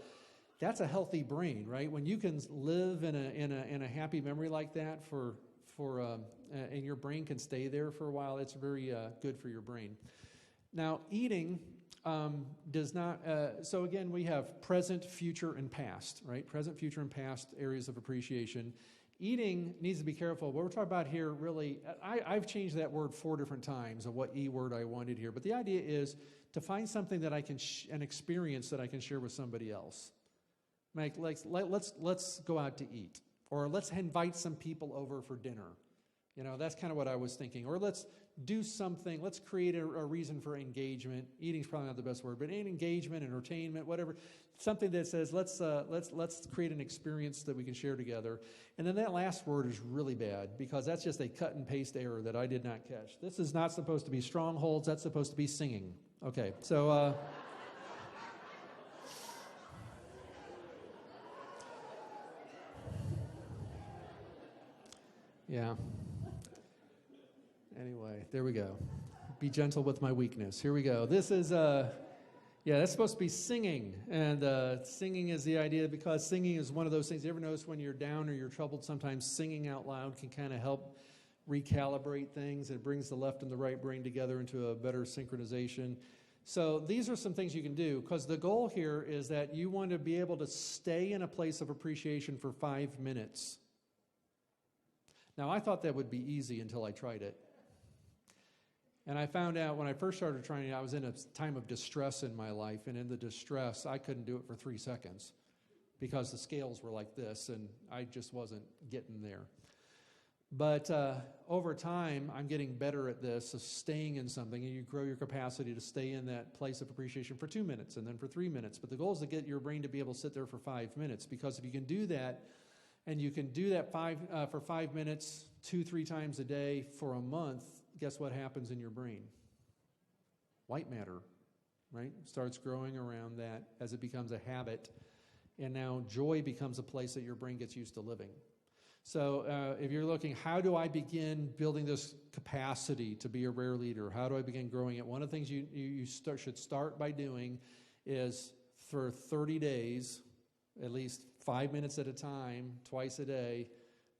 That's a healthy brain, right? When you can live in a happy memory like that and your brain can stay there for a while, it's very good for your brain. Now, eating does not. So again, we have present, future, and past, right? Present, future, and past areas of appreciation. Eating needs to be careful. What we're talking about here, really, I've changed that word 4 different times of what E word I wanted here. But the idea is to find something that I can an experience that I can share with somebody else. Like let's go out to eat, or let's invite some people over for dinner. That's kind of what I was thinking. Or let's do something. Let's create a reason for engagement. Eating's probably not the best word, but engagement, entertainment, whatever. Something that says let's create an experience that we can share together. And then that last word is really bad because that's just a cut and paste error that I did not catch. This is not supposed to be strongholds. That's supposed to be singing. Okay, so. Yeah. Anyway, there we go. Be gentle with my weakness. Here we go. This is, that's supposed to be singing. And singing is the idea because singing is one of those things. You ever notice when you're down or you're troubled, sometimes singing out loud can kind of help recalibrate things. It brings the left and the right brain together into a better synchronization. So these are some things you can do because the goal here is that you want to be able to stay in a place of appreciation for 5 minutes. Now, I thought that would be easy until I tried it. And I found out when I first started trying it, I was in a time of distress in my life. And in the distress, I couldn't do it for 3 seconds because the scales were like this, and I just wasn't getting there. But over time, I'm getting better at this, of staying in something, and you grow your capacity to stay in that place of appreciation for 2 minutes and then for 3 minutes. But the goal is to get your brain to be able to sit there for 5 minutes, because if you can do that, and you can do that for 5 minutes, 2-3 times a day for a month, guess what happens in your brain? White matter, right? Starts growing around that as it becomes a habit. And now joy becomes a place that your brain gets used to living. So if you're looking, how do I begin building this capacity to be a rare leader? How do I begin growing it? One of the things you should start by doing is for 30 days, at least 5 minutes at a time, twice a day,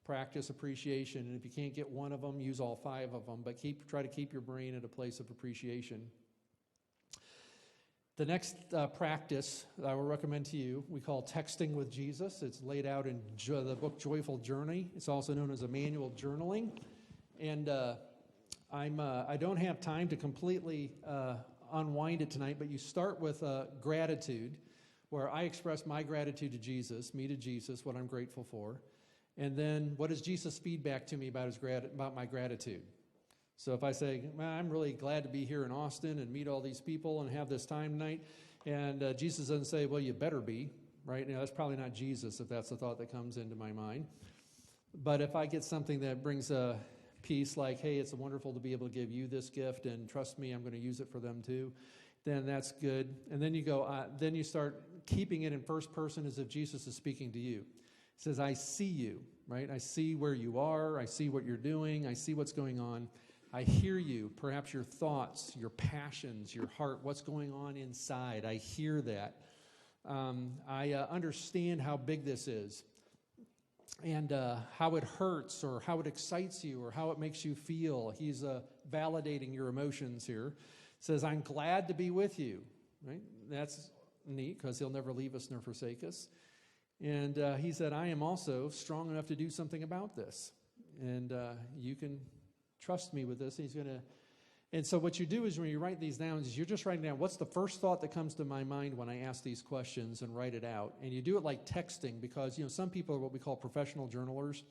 practice appreciation. And if you can't get one of them, use all 5 of them. But try to keep your brain at a place of appreciation. The next practice that I will recommend to you, we call Texting with Jesus. It's laid out in the book Joyful Journey. It's also known as a manual journaling. And I don't have time to completely unwind it tonight, but you start with gratitude, where I express my gratitude to Jesus, me to Jesus, what I'm grateful for. And then what does Jesus feedback to me about my gratitude? So if I say, I'm really glad to be here in Austin and meet all these people and have this time tonight, and Jesus doesn't say, well, you better be, right? That's probably not Jesus if that's the thought that comes into my mind. But if I get something that brings a peace like, hey, it's wonderful to be able to give you this gift, and trust me, I'm going to use it for them too, then that's good. And then then you start keeping it in first person as if Jesus is speaking to you. He says, I see you, right? I see where you are. I see what you're doing. I see what's going on. I hear you, perhaps your thoughts, your passions, your heart, what's going on inside. I hear that. I understand how big this is and how it hurts or how it excites you or how it makes you feel. He's validating your emotions here. Says, I'm glad to be with you, right? That's neat because he'll never leave us nor forsake us. And he said, I am also strong enough to do something about this. And you can trust me with this. And so what you do is when you write these down is you're just writing down what's the first thought that comes to my mind when I ask these questions and write it out. And you do it like texting because, some people are what we call professional journalers.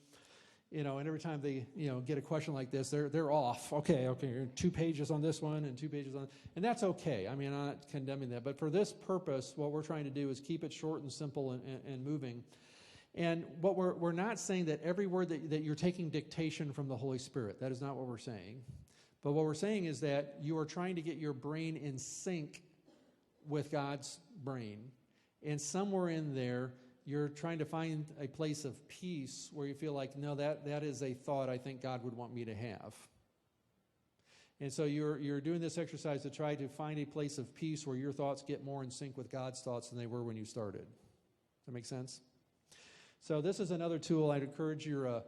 And every time they, get a question like this, they're off. Okay, 2 pages on this one and 2 pages on, and that's okay. I mean, I'm not condemning that. But for this purpose, what we're trying to do is keep it short and simple and moving. And what we're not saying that every word that you're taking dictation from the Holy Spirit. That is not what we're saying. But what we're saying is that you are trying to get your brain in sync with God's brain. And somewhere in there, you're trying to find a place of peace where you feel like, no, that is a thought I think God would want me to have. And so you're doing this exercise to try to find a place of peace where your thoughts get more in sync with God's thoughts than they were when you started. Does that make sense? So this is another tool I'd encourage your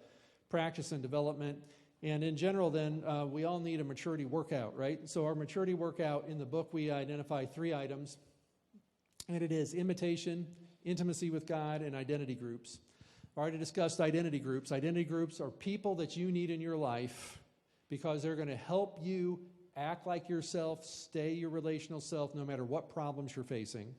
practice and development. And in general, then, we all need a maturity workout, right? So our maturity workout in the book, we identify 3 items. And it is imitation, intimacy with God, and identity groups. I've already discussed identity groups. Identity groups are people that you need in your life because they're going to help you act like yourself, stay your relational self, no matter what problems you're facing.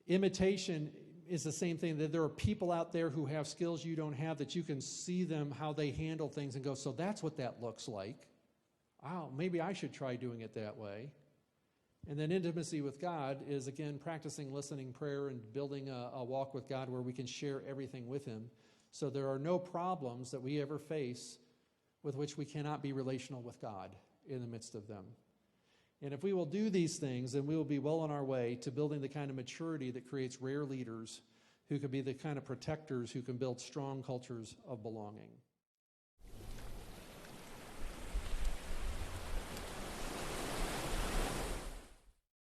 Imitation is the same thing, that there are people out there who have skills you don't have that you can see them, how they handle things and go, so that's what that looks like. Wow, maybe I should try doing it that way. And then intimacy with God is, again, practicing listening prayer and building a walk with God where we can share everything with him. So there are no problems that we ever face with which we cannot be relational with God in the midst of them. And if we will do these things, then we will be well on our way to building the kind of maturity that creates rare leaders who can be the kind of protectors who can build strong cultures of belonging.